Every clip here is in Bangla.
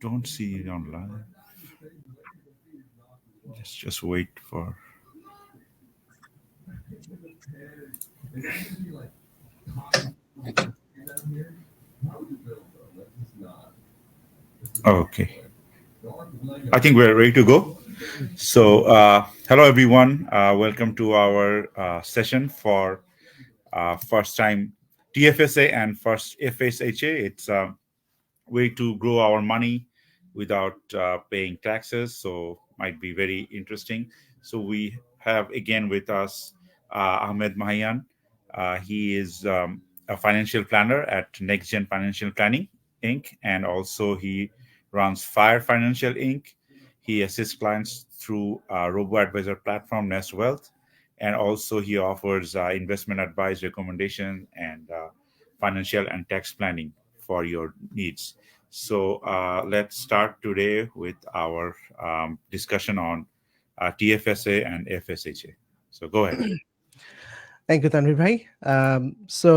don't see it online. Just wait for. Okay, I think we're ready to go. So, hello everyone. Welcome to our session for first time TFSA and first FSHA. It's a way to grow our money without paying taxes. So, might be very interesting. So, we have again with us Ahmed Mahian. He is a financial planner at NextGen Financial Planning Inc. And also he runs Fire Financial Inc. He assists clients through robo-advisor platform Nest Wealth, and also he offers investment advice, recommendation, and financial and tax planning for your needs. So let's start today with our discussion on TFSA and FSHA. So go ahead. Thank you Tanvir ভাই। সো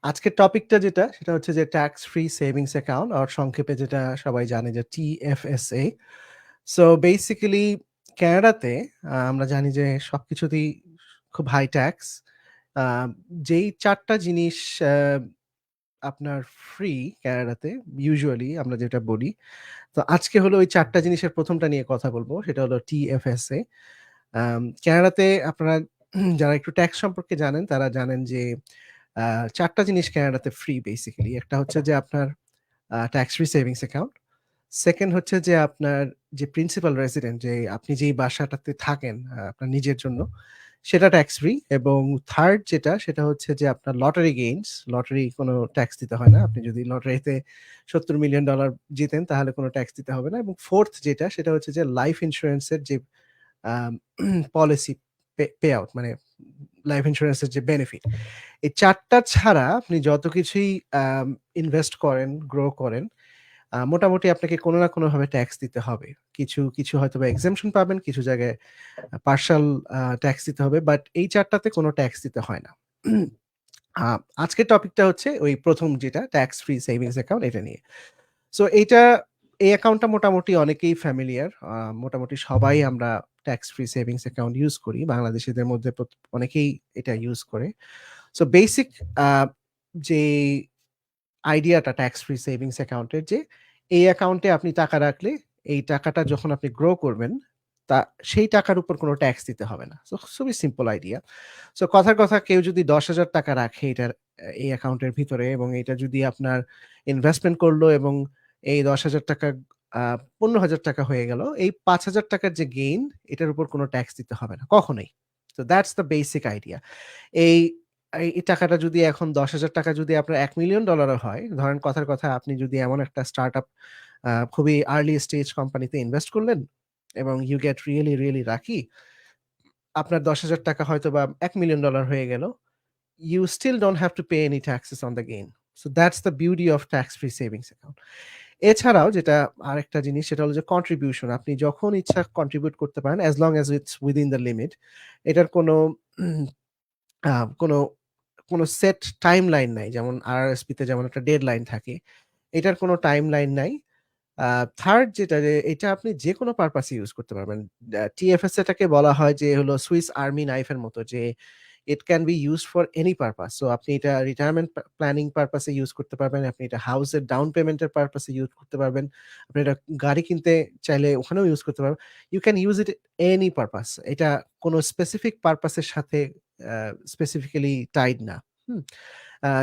আজকের টপিকটা সেটা হচ্ছে যে ট্যাক্স ফ্রি সেভিংস অ্যাকাউন্ট, আর সংক্ষেপে যেটা সবাই জানে যে TFSA। সো বেসিক্যালি ক্যানাডাতে আমরা জানি যে সবকিছুতেই খুব হাই ট্যাক্স। যেই 4টা জিনিস আপনার ফ্রি ক্যানাডাতে ইউজুয়ালি আমরা যেটা বলি, তো আজকে হলো ওই 4টা জিনিসের প্রথমটা নিয়ে কথা বলবো, সেটা হলো TFSA। ক্যানাডাতে আপনারা যারা একটু ট্যাক্স সম্পর্কে জানেন তারা জানেন যে 4টা জিনিস ক্যানাডাতে ফ্রি বেসিক্যালি। একটা হচ্ছে যে আপনার tax free savings account. Second হচ্ছে যে আপনার যে প্রিন্সিপাল রেসিডেন্ট, যে আপনি যেই বাসাটাতে থাকেন আপনার নিজের জন্য, সেটা ট্যাক্স ফ্রি। এবং থার্ড সেটা হচ্ছে যে আপনার লটারি গেইনস, লটারি কোনো ট্যাক্স দিতে হয় না। আপনি যদি লটারিতে $70 মিলিয়ন জিতেন তাহলে কোনো ট্যাক্স দিতে হবে না। এবং ফোর্থ সেটা হচ্ছে যে লাইফ ইন্স্যুরেন্সের যে পলিসি পে আউট, মানে লাইফ ইন্স্যুরেন্সের যে বেনিফিট, এই 4টা ছাড়া আপনি যত কিছুই ইনভেস্ট করেন, গ্রো করেন, মোটামুটি আপনাকে কোনো না কোনোভাবে ট্যাক্স দিতে হবে। কিছু হয়তো বা এক্সাম্পশন পাবেন, কিছু জায়গায় পার্শাল ট্যাক্স দিতে হবে, বাট এই 4টাতে কোনো ট্যাক্স দিতে হয় না। আজকের টপিকটা হচ্ছে ওই প্রথম যেটা ট্যাক্স ফ্রি সেভিংস অ্যাকাউন্ট, এটা নিয়ে। সো এই অ্যাকাউন্টটা মোটামুটি অনেকেই ফ্যামিলিয়ার। মোটামুটি সবাই আমরা tax free savings account use করি। বাংলাদেশিদের মধ্যে অনেকেই এটা ইউজ করে। সো বেসিক যে আইডিয়াটা ট্যাক্স ফ্রি সেভিংস অ্যাকাউন্টের, যে এই অ্যাকাউন্টে আপনি টাকা রাখলে এই টাকাটা যখন আপনি গ্রো করবেন তা সেই টাকার উপর কোনো ট্যাক্স দিতে হবে না। সো খুবই সিম্পল আইডিয়া। সো কথার কথা, কেউ যদি 10,000 টাকা রাখে এই অ্যাকাউন্টের ভিতরে, এবং এটা যদি আপনার ইনভেস্টমেন্ট করলো এবং এই 10,000 টাকা 15,000 টাকা হয়ে গেল, এই 5,000 টাকার যে গেইন, এটার উপর কোনো ট্যাক্স দিতে হবে না কখনোই। তো দ্যাটস দ্য বেসিক আইডিয়া। এই এই টাকাটা যদি এখন 10,000 টাকা যদি আপনার $1 মিলিয়ন হয়, ধরেন কথার কথা, আপনি যদি এমন একটা স্টার্টআপ খুবই আর্লি স্টেজ কোম্পানিতে ইনভেস্ট করলেন এবং you get really really lucky, আপনার 10,000 টাকা হয়তো বা $1 মিলিয়ন হয়ে গেল, you still don't have to pay any taxes on the gain. So that's the beauty of tax-free savings account. এছাড়াও যেটা আরেকটা জিনিস, সেটা হলো যে কন্ট্রিবিউশন। আপনি যখন ইচ্ছা কন্ট্রিবিউট করতে পারেন, as long as it's within the limit. এটার কোনো কোনো সেট টাইমলাইন নাই। যেমন RRSP তে যেমন একটা ডেডলাইন থাকে, এটার কোনো টাইমলাইন নাই। থার্ড যে এটা আপনি যেকোনো পারপাসে ইউজ করতে পারবেন। TFSA টাকে বলা হয় যে হলো সুইস আর্মি নাইফের মতো, যে it can be used for any purpose. So আপনি এটা রিটায়ারমেন্ট প্ল্যানিং পারপাসে ইউজ করতে পারবেন, আপনি এটা হাউসের ডাউন পেমেন্টের পারপাসে ইউজ করতে পারবেন, আপনি এটা গাড়ি কিনতে চাইলে ওখানেও ইউজ করতে পারবেন। You can use it any purpose. এটা কোনো স্পেসিফিক পারপাসের সাথে স্পেসিফিক্যালি টাইড না। হুম?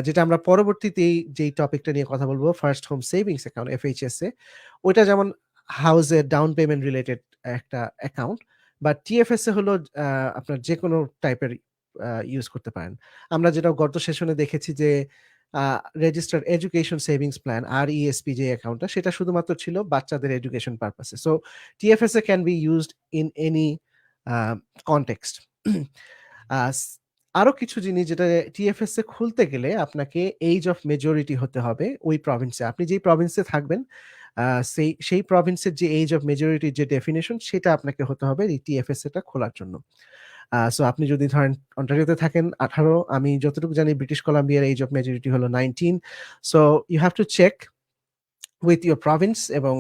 যেটা আমরা পরবর্তীতে যেই টপিকটা নিয়ে কথা বলবো, first home savings account FHSA, ওইটা যেমন হাউসের ডাউন পেমেন্ট রিলেটেড একটা অ্যাকাউন্ট, বা TFSA হলো আপনার যেকোনো টাইপের ইউজ করতে পারেন। আমরা যেটা গত সেশনে দেখেছি যে registered education savings plan RESP যে অ্যাকাউন্টটা, সেটা শুধুমাত্র ছিল বাচ্চাদের এডুকেশন পারপাসে। So TFSA can be used in any context. আরো কিছু জিনিস, যেটা TFSA খুলতে গেলে আপনাকে এইজ অফ মেজরিটি হতে হবে ওই প্রভিন্সে। আপনি যেই প্রভিন্সে থাকবেন সেই প্রভিন্সের যে এইজ অফ মেজরিটির যে ডেফিনেশন, সেটা আপনাকে হতে হবে এই TFSA টা খোলার জন্য। সো আপনি যদি ধরেন অন্টারিওতে থাকেন 18, আমি যতটুকু জানি ব্রিটিশ কলাম্বিয়ার এইজ অফ মেজরিটি হলো 19। So you have to check with your province এবং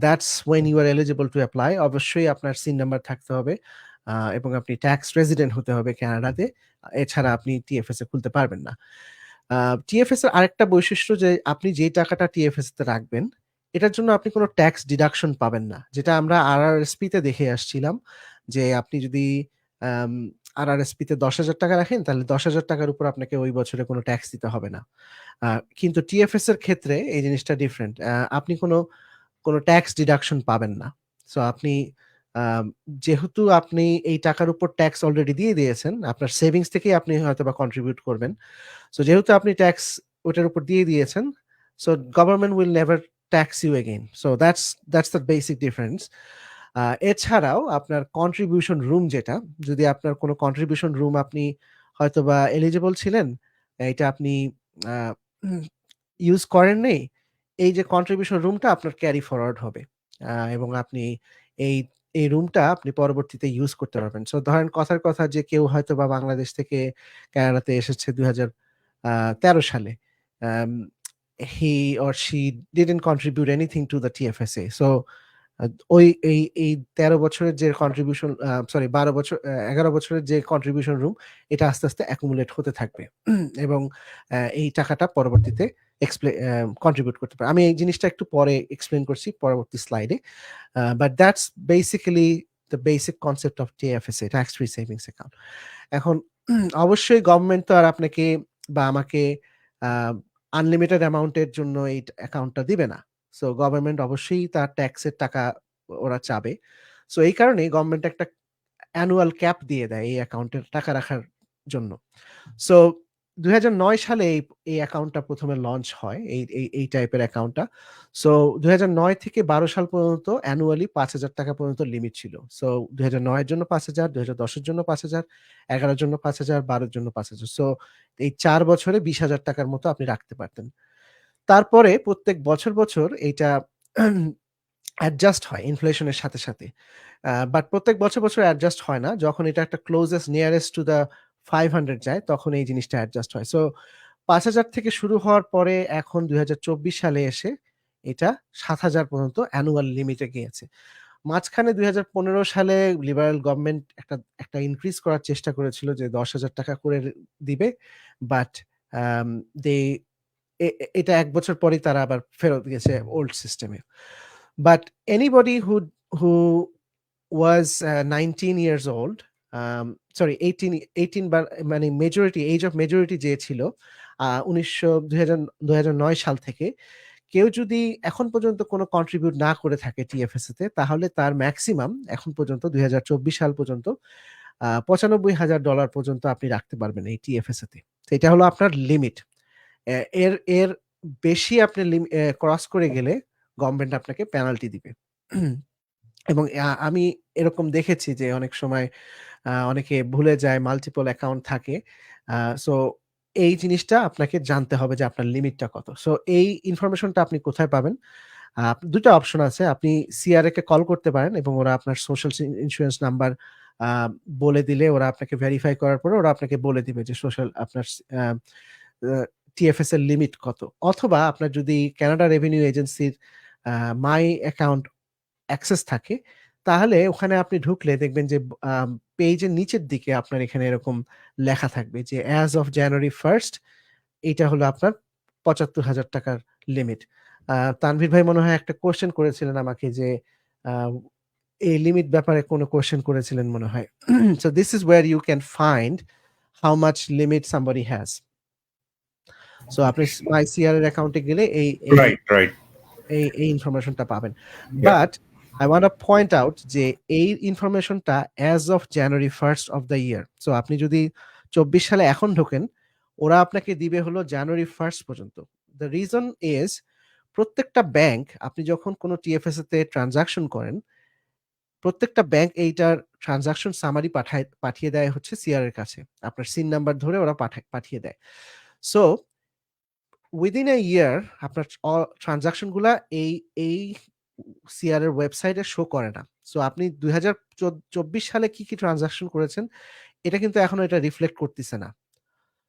that's when you are eligible to apply. অবশ্যই আপনার সিন নাম্বার থাকতে হবে এবং আপনি ট্যাক্স রেজিডেন্ট হতে হবে কানাডাতে, এছাড়া আপনি টিএফএস এ খুলতে পারবেন না। টিএফএস এর আরেকটা বৈশিষ্ট্য যে আপনি যে টাকাটা টিএফএস তে রাখবেন এটার জন্য আপনি কোনো ট্যাক্স ডিডাকশন পাবেন না, যেটা আমরা আরআরএসপি তে দেখে আসছিলাম যে আপনি যদি আরআরএসপি তে 10,000 টাকা রাখেন তাহলে 10,000 টাকার উপর আপনাকে ওই বছরে কোনো ট্যাক্স দিতে হবে না। কিন্তু টিএফএস এর ক্ষেত্রে এই জিনিসটা ডিফারেন্ট। আপনি কোনো ট্যাক্স ডিডাকশন পাবেন না। সো আপনি যেহেতু আপনি এই টাকার উপর ট্যাক্স অলরেডি দিয়ে দিয়েছেন, আপনার সেভিংস থেকেই আপনি হয়তোবা কন্ট্রিবিউট করবেন। সো যেহেতু আপনি ট্যাক্স ওটার উপর দিয়ে দিয়েছেন, so government will never tax you again. So that's the basic difference. এছাড়াও আপনার কন্ট্রিবিউশন রুম যেটা, যদি আপনার কোনো কন্ট্রিবিউশন রুম আপনি হয়তোবা এলিজিবল ছিলেন, এটা আপনি ইউজ করেন নাই, এই যে কন্ট্রিবিউশন রুমটা আপনার ক্যারি ফরওয়ার্ড হবে এবং আপনি এই এই রুমটা আপনি পরবর্তীতে ইউজ করতে পারবেন। সো ধরেন কথার কথা যে কেউ হয়তোবা বাংলাদেশ থেকে কানাডাতে এসেছে 2013 সালে। He or she didn't contribute anything to the TFSA. So ওই এই 13 বছরের যে কন্ট্রিবিউশন, সরি 12 বছর 11 বছরের যে কন্ট্রিবিউশন রুম, এটা আস্তে আস্তে অ্যাকুমুলেট হতে থাকবে এবং এই টাকাটা পরবর্তীতে কন্ট্রিবিউট করতে পারে। আমি এই জিনিসটা একটু পরে এক্সপ্লেন করছি পরবর্তী স্লাইডে, but that's basically the basic concept of TFSA, tax free savings account. এখন অবশ্যই গভর্নমেন্ট তো আর আপনাকে বা আমাকে আনলিমিটেড অ্যামাউন্টের জন্য এই অ্যাকাউন্টটা দিবে না। সো গভর্নমেন্ট অবশ্যই তার ট্যাক্সের টাকা ওরা চাবে। সো এই কারণেই গভর্নমেন্ট একটা অ্যানুয়াল ক্যাপ দিয়ে দেয় এই অ্যাকাউন্টের টাকা রাখার জন্য। সো 2009 সালে এই অ্যাকাউন্টটা প্রথমে লঞ্চ হয়, এই টাইপের অ্যাকাউন্টটা। সো 2009 থেকে 12 সাল পর্যন্ত অ্যানুয়ালি 5,000 টাকা পর্যন্ত লিমিট ছিল। সো 2009 এর জন্য 5,000, 2010 এর জন্য 5,000, 11 এর জন্য 5,000, 12 এর জন্য 5,000। সো এই 4 বছরে 20,000 টাকার মতো আপনি রাখতে পারতেন। তারপরে প্রত্যেক বছর এইটা অ্যাডজাস্ট হয় ইনফ্লেশনের সাথে, সাথে। বাট প্রত্যেক বছর অ্যাডজাস্ট হয় না। যখন এটা একটা ক্লোজেস্ট নিয়ারেস্ট টু দ্য 500 যায় তখন এই জিনিসটা অ্যাডজাস্ট হয়। সো 5,000 থেকে শুরু হওয়ার পরে এখন 2024 সালে এসে এটা 7,000 পর্যন্ত অ্যানুয়াল লিমিটে গিয়েছে। মাঝখানে 2015 সালে লিবারেল গভর্নমেন্ট একটা ইনক্রিজ করার চেষ্টা করেছিল যে 10,000 টাকা করে দিবে। বাট দে এটা 1 বছর পরেই তারা আবার ফেরত গেছে ওল্ড সিস্টেমে। But anybody who was 19 years old, sorry 18 বা মানে মেজরিটি, এজ অফ মেজরিটি যে ছিল 2009 সাল থেকে, কেউ যদি এখন পর্যন্ত কোনো কন্ট্রিবিউট না করে থাকে টিএফএসএ তে, তাহলে তার ম্যাক্সিমাম এখন পর্যন্ত 2024 সাল পর্যন্ত $95,000 পর্যন্ত আপনি রাখতে পারবেন এই টিএফএসএ তে। তো এটা হলো আপনার লিমিট। এর বেশি আপনি ক্রস করে গেলে গভর্নমেন্ট আপনাকে পেনাল্টি দিবে। এবং আমি এরকম দেখেছি যে অনেক সময় অনেকে ভুলে যায়, মাল্টিপল অ্যাকাউন্ট থাকে। সো এই জিনিসটা আপনাকে জানতে হবে যে আপনার লিমিটটা কত। সো এই ইনফরমেশনটা আপনি কোথায় পাবেন? ২ টা অপশন আছে। আপনি সিআরএ কে কল করতে পারেন এবং ওরা আপনার সোশ্যাল ইন্সুরেন্স নাম্বার আ বলে দিলে ওরা আপনাকে ভেরিফাই করার পরে ওরা আপনাকে বলে দিবে যে আপনার আ আ টিএফএস এর লিমিট কত। অথবা আপনার যদি কানাডা রেভিনিউ এজেন্সির মাই অ্যাকাউন্ট অ্যাক্সেস থাকে, তাহলে ওখানে আপনি ঢুকলে দেখবেন যে পেজের নিচের দিকে আপনার এখানে এরকম লেখা থাকবে যে অ্যাজ অফ জানুয়ারি 1st এইটা হলো আপনার ৳৭৫,০০০ টাকার লিমিট। তানভীর ভাই মনে হয় একটা কোয়েশ্চেন করেছিলেন আমাকে যে আ এই লিমিট ব্যাপারে কোনো কোয়েশ্চেন করেছিলেন মনে হয়। So this is where you can find how much limit somebody has. সো আপনি মাইসিআর এর অ্যাকাউন্টে গেলে রাইট এই ইনফরমেশনটা পাবেন। Yeah. But I want to point out যে এই ইনফরমেশনটা as of January 1st of the year. So আপনি যদি 24 সালে এখন ঢোকেন, ওরা আপনাকে দিবে হলো January 1st পর্যন্ত। The reason is প্রত্যেকটা ব্যাংক আপনি যখন কোনো টিএফএসএ তে ট্রান্সেকশন করেন, প্রত্যেকটা ব্যাংক এইটার ট্রান্সেকশন সামারি পাঠিয়ে দেয় হচ্ছে সিআর এর কাছে। আপনার সিন নাম্বার ধরে ওরা পাঠিয়ে দেয়। সো উইদিন এ ইয়ার আপনার ট্রানজাকশন গুলা এই সিআর এর ওয়েবসাইটে শো করে না। সো আপনি 2024 সালে কি ট্রানজাকশন করেছেন এটা কিন্তু এখনো এটা রিফ্লেক্ট করতেছে না।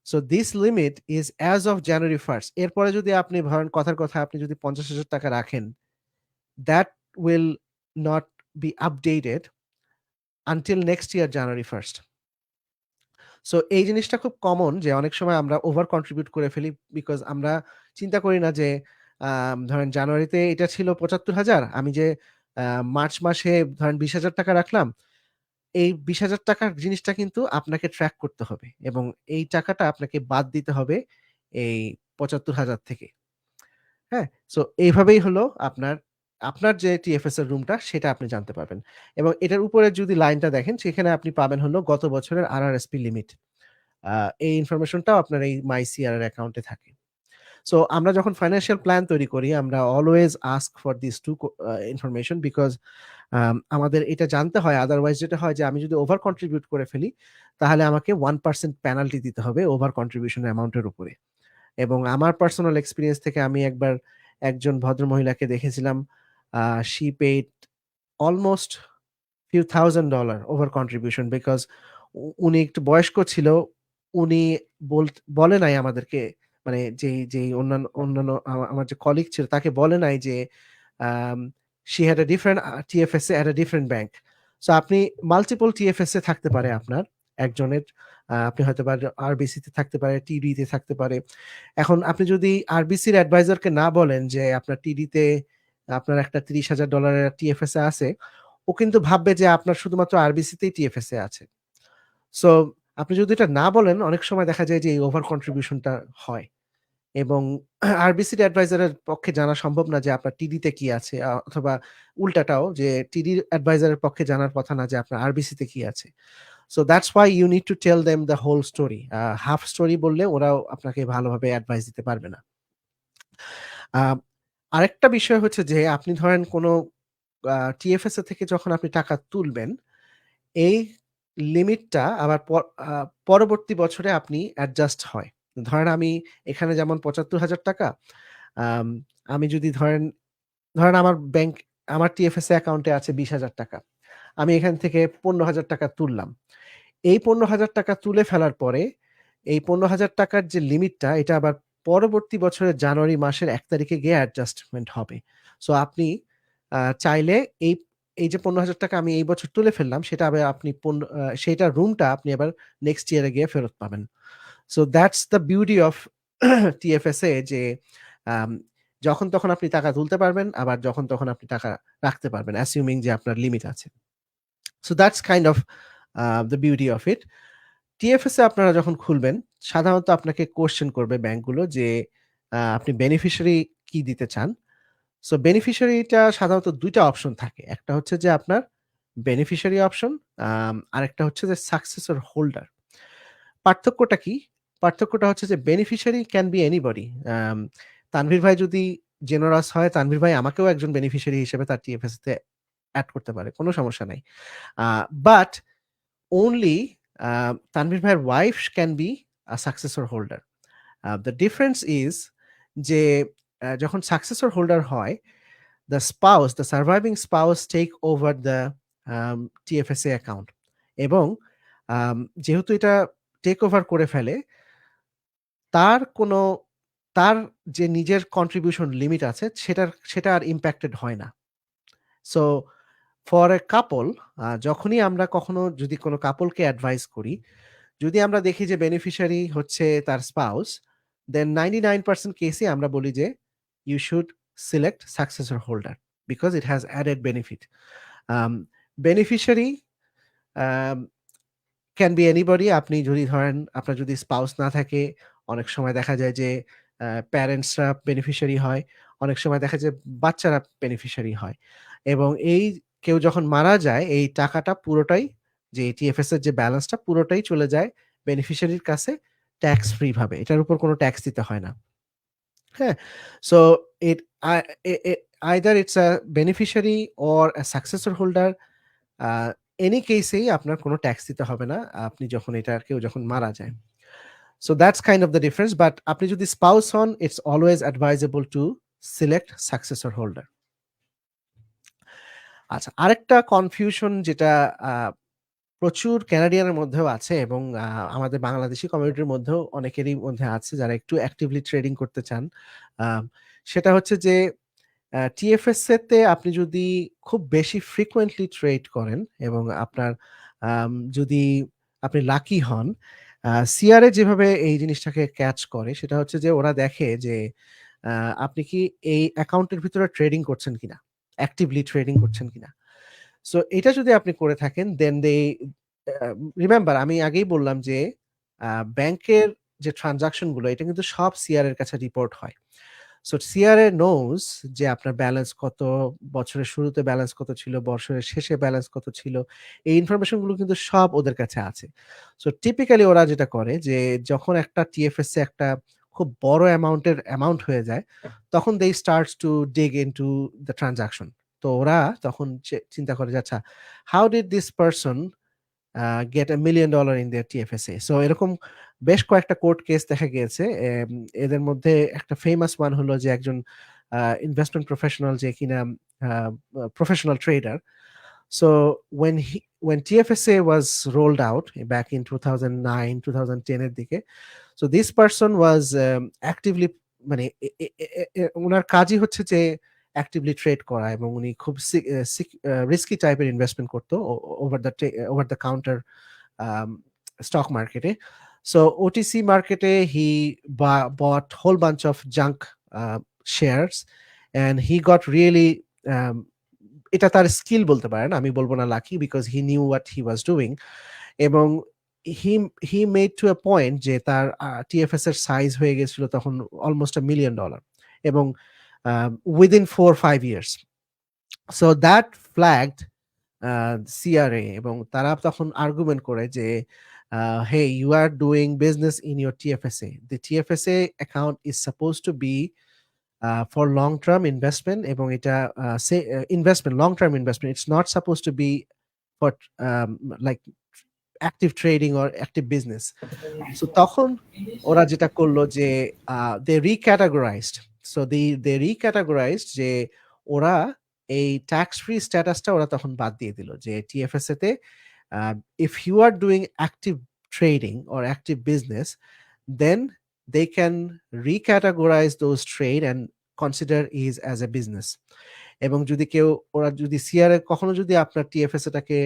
So this limit is as of January 1st। এরপরে যদি আপনি ধরেন কথার কথা আপনি যদি 50,000 টাকা রাখেন, that will not be updated until next year January 1st। So এই জিনিসটা খুব কমন যে অনেক সময় আমরা ওভার কন্ট্রিবিউট করে ফেলি, বিকজ আমরা চিন্তা করি না যে ধরেন জানুয়ারিতে এটা ছিল 75,000, আমি যে মার্চ মাসে ধরেন 20,000 টাকা রাখলাম, এই 20,000 টাকার জিনিসটা কিন্তু আপনাকে ট্র্যাক করতে হবে এবং এই টাকাটা আপনাকে বাদ দিতে হবে এই 75,000 থেকে। হ্যাঁ? সো এইভাবেই হলো আপনার আপনার যে টিএফএস এর রুমটা সেটা আপনি জানতে পারবেন। এবং এটার উপরে যদি লাইনটা দেখেন সেখানে আপনি পাবেন হলো গত বছরের আরআরএসপি লিমিট। আ এই ইনফরমেশনটাও আপনার এই মাইসিআর এর অ্যাকাউন্টে থাকে। সো আমরা যখন ফাইন্যান্সিয়াল প্ল্যান তৈরি করি আমরা always ask for this 2 information, because আমাদের এটা জানতে হয়। আদারওয়াইজ যেটা হয় যে আমি যদি ওভার কন্ট্রিবিউট করে ফেলি তাহলে আমাকে 1% পেনাল্টি দিতে হবে ওভার কন্ট্রিবিউশন অ্যামাউন্টের উপরে। এবং আমার পার্সোনাল এক্সপেরিয়েন্স থেকে আমি একবার একজন ভদ্রমহিলাকে দেখেছিলাম, she paid almost few thousand dollar over contribution because উনি একটু বয়স্ক ছিল। উনি বলে নাই আমাদেরকে, মানে যেই অন্যান্য আমার যে কলিগ ছিল তাকে বলে নাই যে আম she had a different TFSA at a different bank. So আপনি মাল্টিপল TFSA থাকতে পারে আপনার একজনের। আপনি হয়তোবা আরবিসি তে থাকতে পারে, টিডি তে থাকতে পারে। এখন আপনি যদি আরবিসির অ্যাডভাইজারকে না বলেন যে আপনার টিডি তে আপনার একটা $30,000 এর TFSA আছে, ও কিন্তু ভাববে যে আপনার শুধুমাত্র আরবিসিতেই টিএফএসএ আছে। সো আপনি যদি এটা না বলেন অনেক সময় দেখা যায় যে এই ওভার কন্ট্রিবিউশনটা হয় এবং আরবিসির অ্যাডভাইজারের পক্ষে জানা সম্ভব না যে আপনার টিডিতে কি আছে, অথবা উল্টাটাও যে টিডির অ্যাডভাইজারের পক্ষে জানার কথা না যে আপনার আরবিসিতে কি আছে। So that's why you need to tell them the whole story. Half story বললে ওরাও আপনাকে ভালোভাবে অ্যাডভাইস দিতে পারবে না। আ আরেকটা বিষয় হচ্ছে যে আপনি ধরেন কোনো টিএফএসএ থেকে যখন আপনি টাকা তুলবেন, এই লিমিটটা আবার পরবর্তী বছরে আপনি অ্যাডজাস্ট হয়। ধরেন আমি এখানে যেমন ৳৭৫,০০০ আম আমি যদি ধরেন আমার টিএফএসএ অ্যাকাউন্টে আছে ৳২০,০০০। আমি এখান থেকে ৳১৫,০০০ তুললাম। এই ৳১৫,০০০ তুলে ফেলার পরে এই ৳১৫,০০০ র যে লিমিটটা এটা আবার পরবর্তী বছরের জানুয়ারি মাসের ১ তারিখে গিয়ে অ্যাডজাস্টমেন্ট হবে। সো আপনি চাইলে এই এই যে ৳১৫,০০০ আমি এই বছর তুলে ফেললাম সেটা আবার আপনি সেইটার রুমটা আপনি আবার নেক্সট ইয়ারে গিয়ে ফেরত পাবেন। So that's the beauty of TFSA যে আম যখন তখন আপনি টাকা তুলতে পারবেন, আবার যখন তখন আপনি টাকা রাখতে পারবেন, অ্যাসিউমিং যে আপনার লিমিট আছে। So that's kind of the beauty of it. TFSA আপনারা যখন খুলবেন সাধারণত আপনাকে কোয়েশ্চেন করবে ব্যাংকগুলো যে আপনি বেনিফিশিয়ারি কি দিতে চান? সো বেনিফিশিয়ারিটা সাধারণত ২ টা অপশন থাকে। একটা হচ্ছে যে আপনার বেনিফিশিয়ারি অপশন, আরেকটা হচ্ছে যে সাকসেসর হোল্ডার। পার্থক্যটা কি? পার্থক্যটা হচ্ছে যে beneficiary can be anybody. Tanvir ভাই যদি জেনারাস হয়, তানভীর ভাই আমাকেও একজন বেনিফিশিয়ারি হিসেবে তার টিএফএস তে এড করতে পারে। কোন সমস্যা নাই। বাট only তানভীর ভাইয়ের wife can be a successor holder. The difference is যে যখন সাকসেসর হোল্ডার হয়, the surviving spouse take over the TFSA account এবং যেহেতু এটা টেক ওভার করে ফেলে, তার কোনো তার যে নিজের কন্ট্রিবিউশন লিমিট আছে সেটা আর ইম্প্যাক্টেড হয় না। সো ফর এ কাপল, যখনই আমরা কখনো যদি কোনো কাপলকে অ্যাডভাইস করি, যদি আমরা দেখি যে বেনিফিশিয়ারি হচ্ছে তার স্পাউস, দেন 99% কেসে আমরা বলি যে you should select successor holder because it has added benefit. Beneficiary can be anybody. আপনি যদি ধরেন আপনার যদি স্পাউস না থাকে, অনেক সময় দেখা যায় যে প্যারেন্টসরা বেনিফিশিয়ারি হয়, অনেক সময় দেখা যায় বাচ্চারা বেনিফিশিয়ারি হয় এবং কেউ যখন মারা যায় এই টাকাটা পুরোটাই, যে টিএফএস এর যে ব্যালেন্সটা পুরোটাই চলে যায় বেনিফিশিয়ারির কাছে ট্যাক্স ফ্রি ভাবে। এটার উপর কোনো ট্যাক্স দিতে হয় না। হ্যাঁ? So it I a a either it's a beneficiary or a successor holder, a any কেসেই আপনার কোনো ট্যাক্স দিতে হবে না আপনি যখন কেউ যখন মারা যায়। So that's kind of the difference. But আপনি যদি স্পাউস হন, it's always advisable to select successor holder. আচ্ছা, আরেকটা কনফিউশন যেটা প্রচুর ক্যানাডিয়ানের মধ্যেও আছে এবং আমাদের বাংলাদেশি কমিউনিটির মধ্যেও অনেকেরই মধ্যে আছে যারা একটু অ্যাক্টিভলি ট্রেডিং করতে চান। সেটা হচ্ছে যে TFSA তে আপনি যদি খুব বেশি ফ্রিকোয়েন্টলি ট্রেড করেন এবং আপনার যদি আপনি লাকি হন, সিআরএ যেভাবে এই জিনিসটাকে ক্যাচ করে সেটা হচ্ছে যে ওরা দেখে যে আপনি কি এই অ্যাকাউন্টের ভিতরে ট্রেডিং করছেন কিনা, অ্যাক্টিভলি ট্রেডিং করছেন কিনা। সো এটা যদি আপনি করে থাকেন দেন দে রিমেম্বার আমি আগেই বললাম যে ব্যাংকের যে ট্রানজাকশন গুলো এটা কিন্তু সব সিআর এর কাছে রিপোর্ট হয়। সো সিআরএ নোজ যে আপনার ব্যালেন্স কত, বছরের শুরুতে ব্যালেন্স কত ছিল, বছরের শেষে ব্যালেন্স কত ছিল, এই ইনফরমেশন গুলো কিন্তু সব ওদের কাছে আছে। সো টিপিক্যালি ওরা যেটা করে যে যখন একটা টিএফএসএ একটা খুব বড় অ্যামাউন্ট হয়ে যায় তখন they starts to dig into the transaction. তো ওরা তখন চিন্তা করে যে আচ্ছা, how did this person get $1 million in their TFSA. So এরকম বেশ কয়েকটা কোর্ট কেস দেখা গিয়েছে। এদের মধ্যে একটা ফেমাস ওয়ান হলো যে একজন ইনভেস্টমেন্ট প্রফেশনাল যে কিনা professional tedder. So when TFSA was rolled out back in 2009 2010 এর দিকে, so this person was actively মানে ওনার কাজই হচ্ছে যে অ্যাক্টিভলি ট্রেড করা এবং উনি খুব রিস্কি টাইপের ইনভেস্টমেন্ট করতো over the counter stock market. So OTC market, he bought whole bunch of junk shares and he got really এটা তার স্কিল বলতে পারেন, আমি বলবো না lucky, because he knew what he was doing. এবং he made to a point যে তার টিএফএস এর সাইজ হয়ে গেছিল তখন অলমোস্ট $1 million এবং within 4-5 years. So that flagged CRA এবং তারা তখন আর্গুমেন্ট করে যে hey you are doing business in your TFSA, the TFSA account is suppose to be for long term investment এবং এটা investment, long term investment, it's not supposed to be for like active trading or active business. So তখন ওরা যেটা করলো যে they recategorized, so they recategorized যে ওরা এই ট্যাক্স ফ্রি স্ট্যাটাসটা ওরা তখন বাদ দিয়ে দিল যে টিএফএসএ তে if you are doing active trading or active business, then they can recategorize those trade and consider is as a business. এবং যদি কেউ ওরা যদি সিআরএ কখনো যদি আপনার টিএফএস টাকে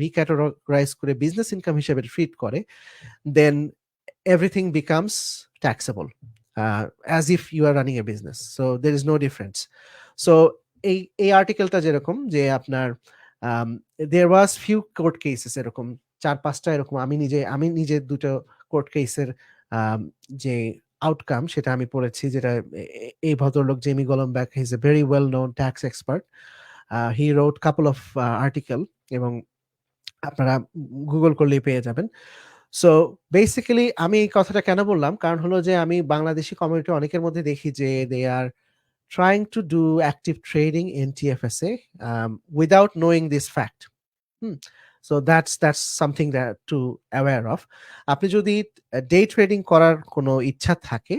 রিক্যাটাগরাইজ করে বিজনেস ইনকাম হিসেবে ট্রিট করে, then everything becomes taxable as if you are running a business. So there is no difference. So এই আর্টিকেলটা যেরকম যে আপনার there was few court cases, এরকম 4-5টা এরকম আমি নিজে দুটো কোর্ট কেসের যে আউটকাম সেটা আমি পড়েছি, যেটা এই ভদ্রলোক Jamie Golombek, he is a very well known tax expert, he wrote couple of article এবং আপনারা গুগল করলেই পেয়ে যাবেন। সো বেসিক্যালি আমি এই কথাটা কেন বললাম, কারণ হলো যে আমি বাংলাদেশি কমিউনিটি অনেকের মধ্যে দেখি যে দে আর trying to do active trading in TFSA without knowing this fact. So that's something that to aware of. আপনি যদি ডে ট্রেডিং করার কোনো ইচ্ছা থাকে,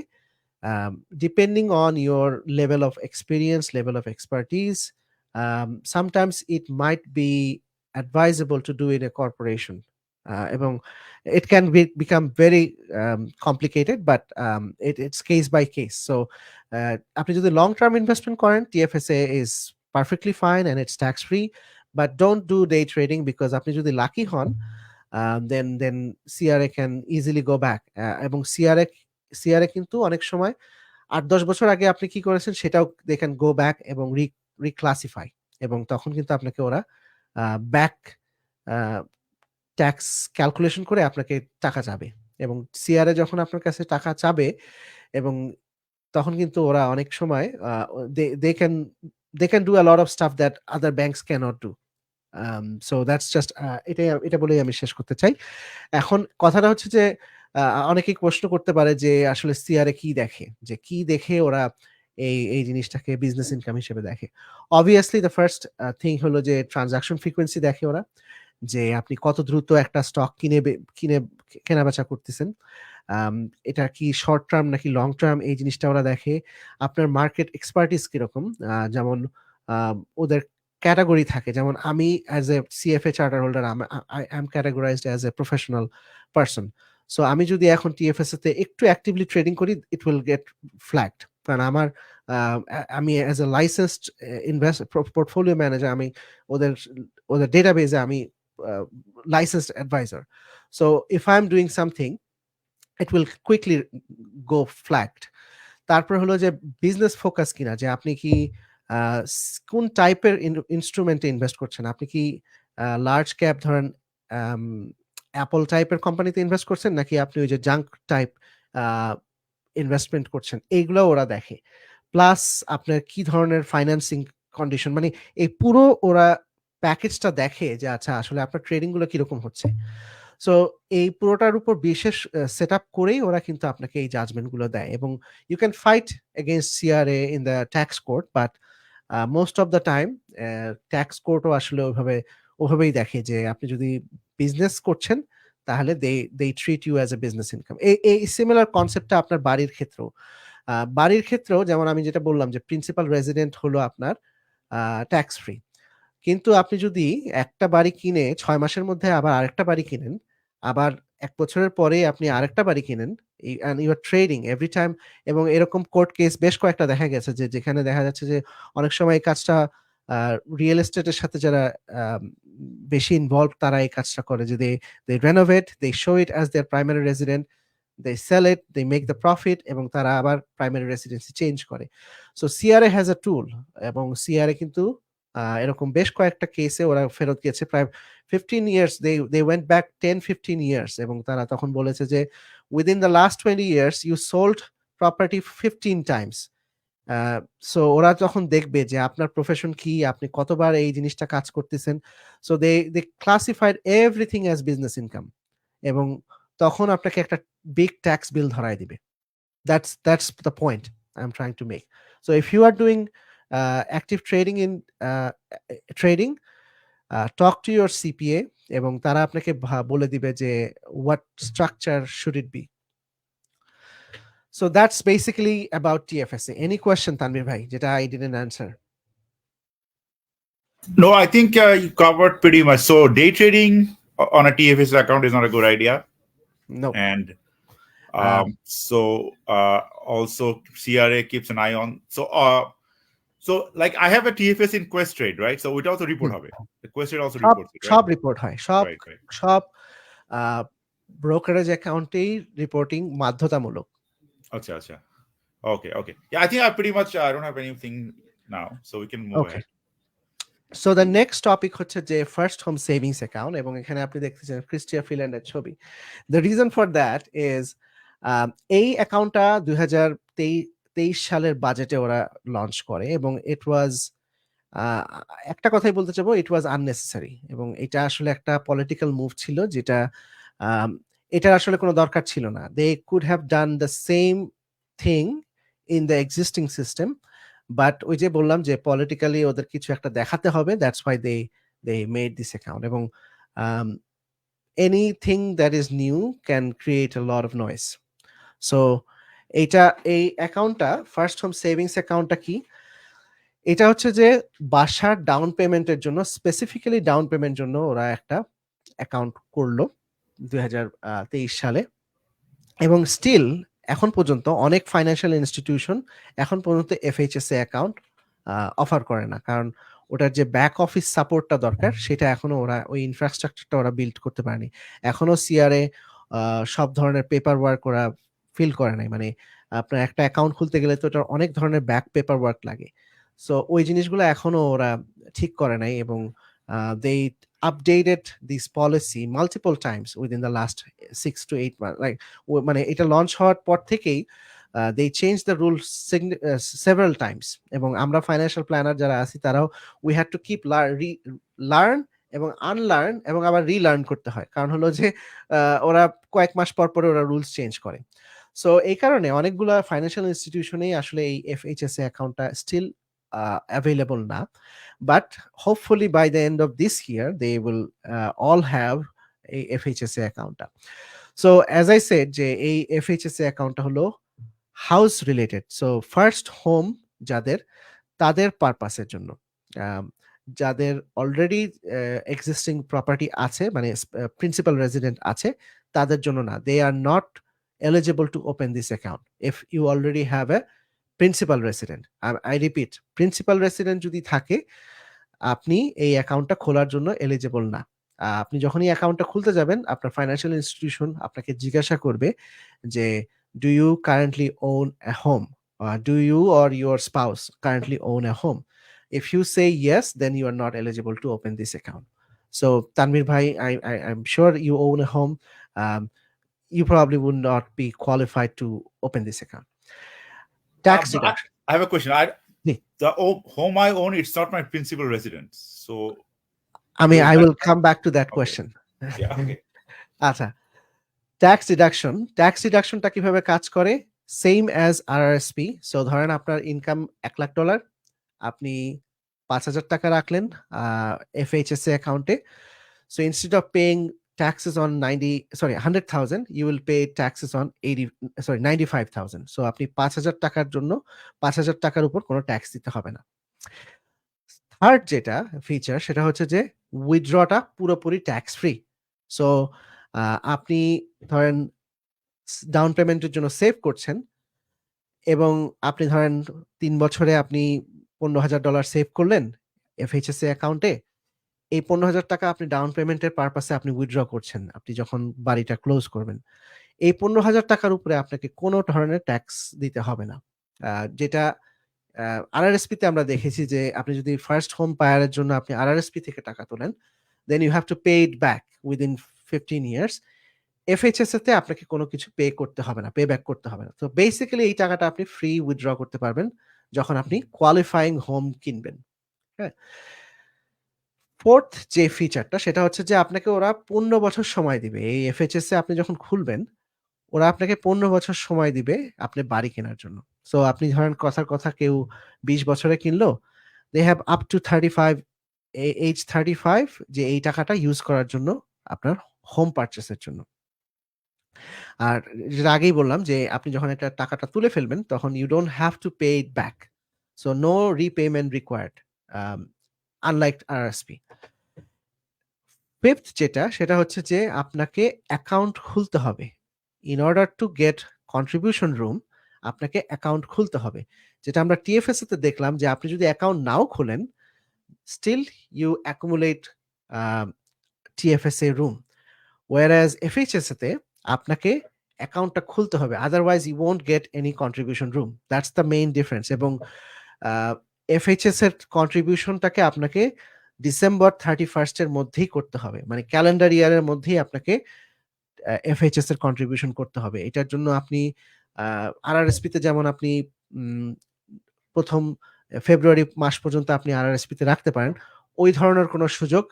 depending on your level of experience, level of expertise, sometimes it might be advisable to do in a corporation. এবং it can become very complicated, but it's case by case. So আপনি যদি লং টার্ম ইনভেস্টমেন্ট করেন, TFSA is perfectly fine and it's tax free, but don't do day trading because আপনি যদি লাকি হন, then CRA can easily go back. এবং সিআরএ কিন্তু অনেক সময় 8-10 বছর আগে আপনি কি করেছেন সেটাও দে ক্যান গো ব্যাক এবং রিক্লাসিফাই, এবং তখন কিন্তু আপনাকে ওরা ব্যাক ট্যাক্স ক্যালকুলেশন করে আপনাকে টাকা চাবে। এবং সিআরএ যখন আপনার কাছে টাকা চাবে এবং তখন কিন্তু ওরা অনেক সময় they can do a lot of stuff that other banks cannot do. So that's just এটা বলেই আমি শেষ করতে চাই। এখন কথাটা হচ্ছে যে অনেকেই প্রশ্ন করতে পারে যে আসলে সিআরএ কি দেখে, যে কি দেখে ওরা এই জিনিসটাকে বিজনেস ইনকাম হিসেবে দেখে। অবভিয়াসলি দ্য ফার্স্ট থিং হলো যে ট্রানজাকশন ফ্রিকোয়েন্সি দেখে ওরা, যে আপনি কত দ্রুত একটা স্টক কেনা বেচা করতেছেন, এটা কি শর্ট টার্ম নাকি লং টার্ম, এই জিনিসটা ওরা দেখে। আপনার মার্কেট এক্সপার্টিস কিরকম, যেমন ওদের ক্যাটাগরি থাকে, যেমন আমি as A CFA charter holder I am categorised as a professional person. So আমি যদি এখন টিএফএস তে একটু অ্যাক্টিভলি ট্রেডিং করি, ইট উইল গেট ফ্ল্যাগড, কারণ আমার আমি as a licensed invest portfolio manager, আমি ওদের ওদের ডেটাবেজে আমি licensed adviser. So if I am doing something, it will quickly go flagged. তারপর হলো যে বিজনেস ফোকাস কিনা, যে আপনি কি কোন টাইপের ইনস্ট্রুমেন্টে ইনভেস্ট করছেন, আপনি কি লার্জ ক্যাপ ধরেন অ্যাপল টাইপের কোম্পানিতে ইনভেস্ট করছেন, নাকি আপনি ওই যে জাঙ্ক টাইপ ইনভেস্টমেন্ট করছেন, এইগুলো ওরা দেখে। প্লাস আপনার কি ধরনের ফাইন্যান্সিং কন্ডিশন, মানে এই পুরো ওরা প্যাকেজটা দেখে যে আচ্ছা আসলে আপনার ট্রেডিং গুলো কিরকম হচ্ছে। সো এই পুরোটার উপর বিশেষ সেট আপ করেই ওরা কিন্তু আপনাকে এই জাজমেন্ট গুলো দেয়, এবং you can fight against CRA in the tax court, but most of the time tax কোর্টও আসলে ওভাবেই দেখে যে আপনি যদি বিজনেস করছেন তাহলে they treat you as a business income. এই সিমিলার কনসেপ্টটা আপনার বাড়ির ক্ষেত্রেও যেমন আমি যেটা বললাম যে প্রিন্সিপাল রেসিডেন্ট হলো আপনার ট্যাক্স ফ্রি, কিন্তু আপনি যদি একটা বাড়ি কিনে 6 মাসের মধ্যে আবার আরেকটা বাড়ি কিনেন, আবার 1 বছরের পরে আপনি আরেকটা বাড়ি কিনেন, and you are trading every time, এবং এরকম কোর্ট কেস বেশ কয়েকটা দেখা গেছে যে যেখানে দেখা যাচ্ছে যে অনেক সময় এই কাজটা রিয়েল এস্টেটের সাথে যারা বেশি ইনভলভ তারা এই কাজটা করে, যে they renovate, they show it as their primary resident, they sell it, they make the profit, এবং তারা আবার প্রাইমারি রেসিডেন্সি চেঞ্জ করে। সো সিআরএ হ্যাজ আ টুল, এবং সিআরএ কিন্তু এরকম বেশ কয়েকটা কেসে ওরা ফেরত গেছে, প্রায় 15 years, they went back 10-15 years, এবং তারা তখন বলেছে যে within the last 20 years you sold property 15 times. So ওরা যখন দেখবে যে আপনার প্রফেশন কি, আপনি কতবার এই জিনিসটা কাজ করতেছেন, so they classified everything as business income, এবং তখন আপনাকে একটা বিগ ট্যাক্স বিল ধরায় দিবে। That's the point I'm trying to make. So if you are doing active trading in trading, talk to your CPA, এবং তারা আপনাকে বলে দিবে যে what structure should it be. So that's basically about TFSA. Any question, Tanvir bhai, jeta I didn't answer? No, I think you covered pretty much. So day trading on a TFSA account is not a good idea. No. And also CRA keeps an eye on. So like I have a TFS in Questrade, right? So it also report হবে. The Questrade also reports it, right? সব রিপোর্ট হয়, Right. সব ব্রোকারেজ অ্যাকাউন্টেই রিপোর্টিং বাধ্যতামূলক। Acha. Okay. Yeah, I think I pretty much I don't have anything now, so we can move ahead. So the next topic হচ্ছে যে ফার্স্ট হোম সেভিংস অ্যাকাউন্ট, এবং এখানে আপনি দেখতেছেন ক্রিস্টিয়া ফিল্যান্ডের ছবি। The reason for that is এই অ্যাকাউন্টটা 2023 সালের বাজেটে ওরা লঞ্চ করে, এবং ইট ওয়াজ একটা কথাই বলতে চাবো, ইট ওয়াজ আননেসেসারি, এবং এটা আসলে একটা পলিটিক্যাল মুভ ছিল, যেটা এটার আসলে কোনো দরকার ছিল না। They could have done the same thing in the existing system, but ওই যে বললাম যে পলিটিক্যালি ওদের কিছু একটা দেখাতে হবে, that's why they made this account, এবং anything that is new can create a lot of noise. So এই অ্যাকাউন্টটা ফার্স্ট হোম সেভিংস অ্যাকাউন্টটা কি, এটা হচ্ছে যে বাসার ডাউন পেমেন্টের জন্য, স্পেসিফিক্যালি ডাউন পেমেন্ট জন্য ওরা একটা অ্যাকাউন্ট করলো 2023 সালে, এবং স্টিল এখন পর্যন্ত অনেক ফাইন্যান্সিয়াল ইনস্টিটিউশন এখন পর্যন্ত এফএইচএসএ অ্যাকাউন্ট অফার করে না, কারণ ওটার যে ব্যাক অফিস সাপোর্টটা দরকার সেটা এখনো ওরা ওই ইনফ্রাস্ট্রাকচারটা ওরা বিল্ড করতে পারেনি। এখনো সিআরএ সব ধরনের পেপার ওয়ার্ক ওরা ফিল করে নাই, মানে আপনার একটা অ্যাকাউন্ট খুলতে গেলে তো ওটার অনেক ধরনের ব্যাক পেপার ওয়ার্ক লাগে। সো ওই জিনিসগুলো এখনো ওরা ঠিক করে নাই, এবং they updated this policy multiple times within the last 6 to 8 months. Like মানে এটা লঞ্চ হওয়ার পর থেকেই they changed the rules several times, এবং আমরা ফাইন্যান্সিয়াল প্ল্যানার যারা আছি তারাও we had to keep learn এবং আনলার্ন এবং আবার রিলার্ন করতে হয়, কারণ হলো যে ওরা কয়েক মাস পর পরে ওরা রুলস চেঞ্জ করে। সো এই কারণে অনেকগুলা ফাইন্যান্সিয়াল ইনস্টিটিউশনেই আসলে এই এফএইচএসএ অ্যাকাউন্টটা স্টিল available না, but hopefully by the end of this year they will all have a FHSA account. So as I said যে এই FHSA অ্যাকাউন্টটা হলো house related, so first home যাদের তাদের পারপাসের জন্য, যাদের অলরেডি এক্সিস্টিং প্রপার্টি আছে, মানে প্রিন্সিপাল রেসিডেন্ট আছে, তাদের জন্য না। They are not eligible to open this account if you already have a principal resident. I repeat, principal resident যদি থাকে, আপনি এই অ্যাকাউন্টটা খোলার জন্য এলিজিবল না। আপনি যখনই অ্যাকাউন্টটা খুলতে যাবেন, আপনার ফাইন্যান্সিয়াল ইনস্টিটিউশন আপনাকে জিজ্ঞাসা করবে যে, do you currently own a home, do you or your spouse currently own a home? If you say yes, then you are not eligible to open this account. So, Tanvir bhai, I'm sure you own a home. You probably would not be qualified to open this account. Tax deduction. I have a question. Yeah. The home I own, it's not my principal residence. So, I mean, I will come back to that Okay. question. yeah, okay. আচ্ছা, ট্যাক্স ডিডাকশনটা কিভাবে কাজ করে? Same as আরআরএসপি। সো ধরেন আপনার ইনকাম $1,00,000, আপনি 5,000 টাকা রাখলেন এফএইচএসএ অ্যাকাউন্টে। So instead of paying taxes on 100,000, you will pay taxes on 95,000. So আপনি 5,000 টাকার জন্য 5,000 টাকার উপর কোনো ট্যাক্স দিতে হবে না। থার্ড যেটা ফিচার, সেটা হচ্ছে যে উইথড্রটা পুরোপুরি ট্যাক্স ফ্রি। সো আপনি ধরেন ডাউন পেমেন্টের জন্য সেভ করছেন, এবং আপনি ধরেন 3 বছরে আপনি $15,000 সেভ করলেন এফএইচএসএ অ্যাকাউন্টে। এই 15,000 টাকা আপনি ডাউন পেমেন্টের পারপাসে আপনি উইথড্র করছেন, আপনি যখন বাড়িটা ক্লোজ করবেন। এই 15,000 টাকার উপরে আপনাকে কোনো ধরনের ট্যাক্স দিতে হবে না। যেটা আরআরএসপি-তে আমরা দেখেছি যে আপনি যদি ফার্স্ট হোম বায়ারের জন্য আপনি আরআরএসপি থেকে টাকা তোলেন, then you have to pay it back within 15 years. এফএইচএসএ-তে আপনাকে কোনো কিছু পে করতে হবে না, পে ব্যাক করতে হবে না। তো বেসিক্যালি এই টাকাটা আপনি ফ্রি উইথড্র করতে পারবেন যখন আপনি কোয়ালিফাইং হোম কিনবেন। হ্যাঁ, ফোর্থ যে ফিচারটা, সেটা হচ্ছে যে আপনাকে ওরা 15 বছর সময় দিবে। এই এফএইচএসএ আপনি যখন খুলবেন, ওরা আপনাকে 15 বছর সময় দিবে আপনি বাড়ি কেনার জন্য। সো আপনি ধরেন কথার কথা কেউ 20 বছরে কিনলো, they have up to 35 age 35 যে এই টাকাটা ইউজ করার জন্য আপনার হোম পারচেসের জন্য। আর যেটা আগেই বললাম যে আপনি যখন একটা টাকাটা তুলে ফেলবেন, তখন you don't have to pay it back. So no repayment required, unlike RRSP. Fifth যেটা, সেটা হচ্ছে যে আপনাকে অ্যাকাউন্ট খুলতে হবে। In order to get contribution room, আপনাকে অ্যাকাউন্ট খুলতে হবে। যেটা আমরা টিএফএসএ তে দেখলাম যে আপনি যদি অ্যাকাউন্ট নাও খোলেন, still you accumulate TFSA room. Whereas FHSA তে আপনাকে অ্যাকাউন্টটা খুলতে হবে, otherwise you won't get any contribution room. That's the main difference. এবং এফএইচএস এর কন্ট্রিবিউশনটাকে আপনাকে ডিসেম্বর 31 এর মধ্যেই করতে হবে, মানে ক্যালেন্ডার ইয়ারের মধ্যেই আপনাকে এফএইচএস এর কন্ট্রিবিউশন করতে হবে। এটার জন্য আপনি আরআরএসপি তে যেমন আপনি প্রথম ফেব্রুয়ারি মাস পর্যন্ত আপনি আরআরএসপি তে রাখতে পারেন, ওই ধরনের কোনো সুযোগ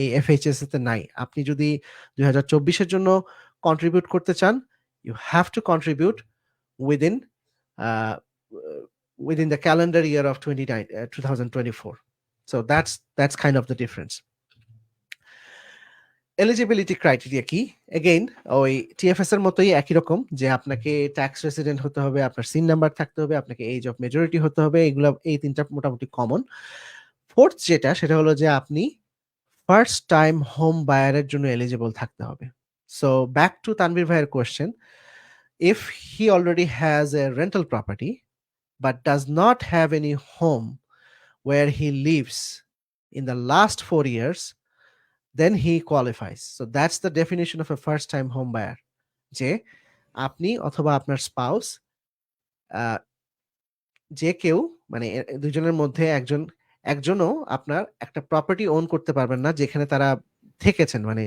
এই এফএইচএস তে নাই। আপনি যদি 2024 এর জন্য কন্ট্রিবিউট করতে চান, you have to contribute within the calendar year of 2024. So that's kind of the difference. Eligibility criteria কি? এগেইন ওই টিএফএস এর মতোই একই রকম, যে আপনাকে ট্যাক্স রেসিডেন্ট হতে হবে, আপনার সিন নাম্বার থাকতে হবে, আপনাকে এজ অফ মেজরিটি হতে হবে। এগুলো এই তিনটা মোটামুটি কমন। ফোর্থ যেটা, সেটা হলো যে আপনি ফার্স্ট টাইম হোম বায়ারের জন্য এলিজিবল থাকতে হবে। সো ব্যাক টু তানভীর ভাইয়ের question, if he already has a rental property but does not have any home where he lives in the last 4 years, then he qualifies. So that's the definition of a first time home buyer. যে আপনি অথবা আপনার স্পাউস, যে কেউ, মানে দুজনের মধ্যে একজনও আপনার একটা প্রপার্টি ওন করতে পারবেন না যেখানে তারা থেকেছেন, মানে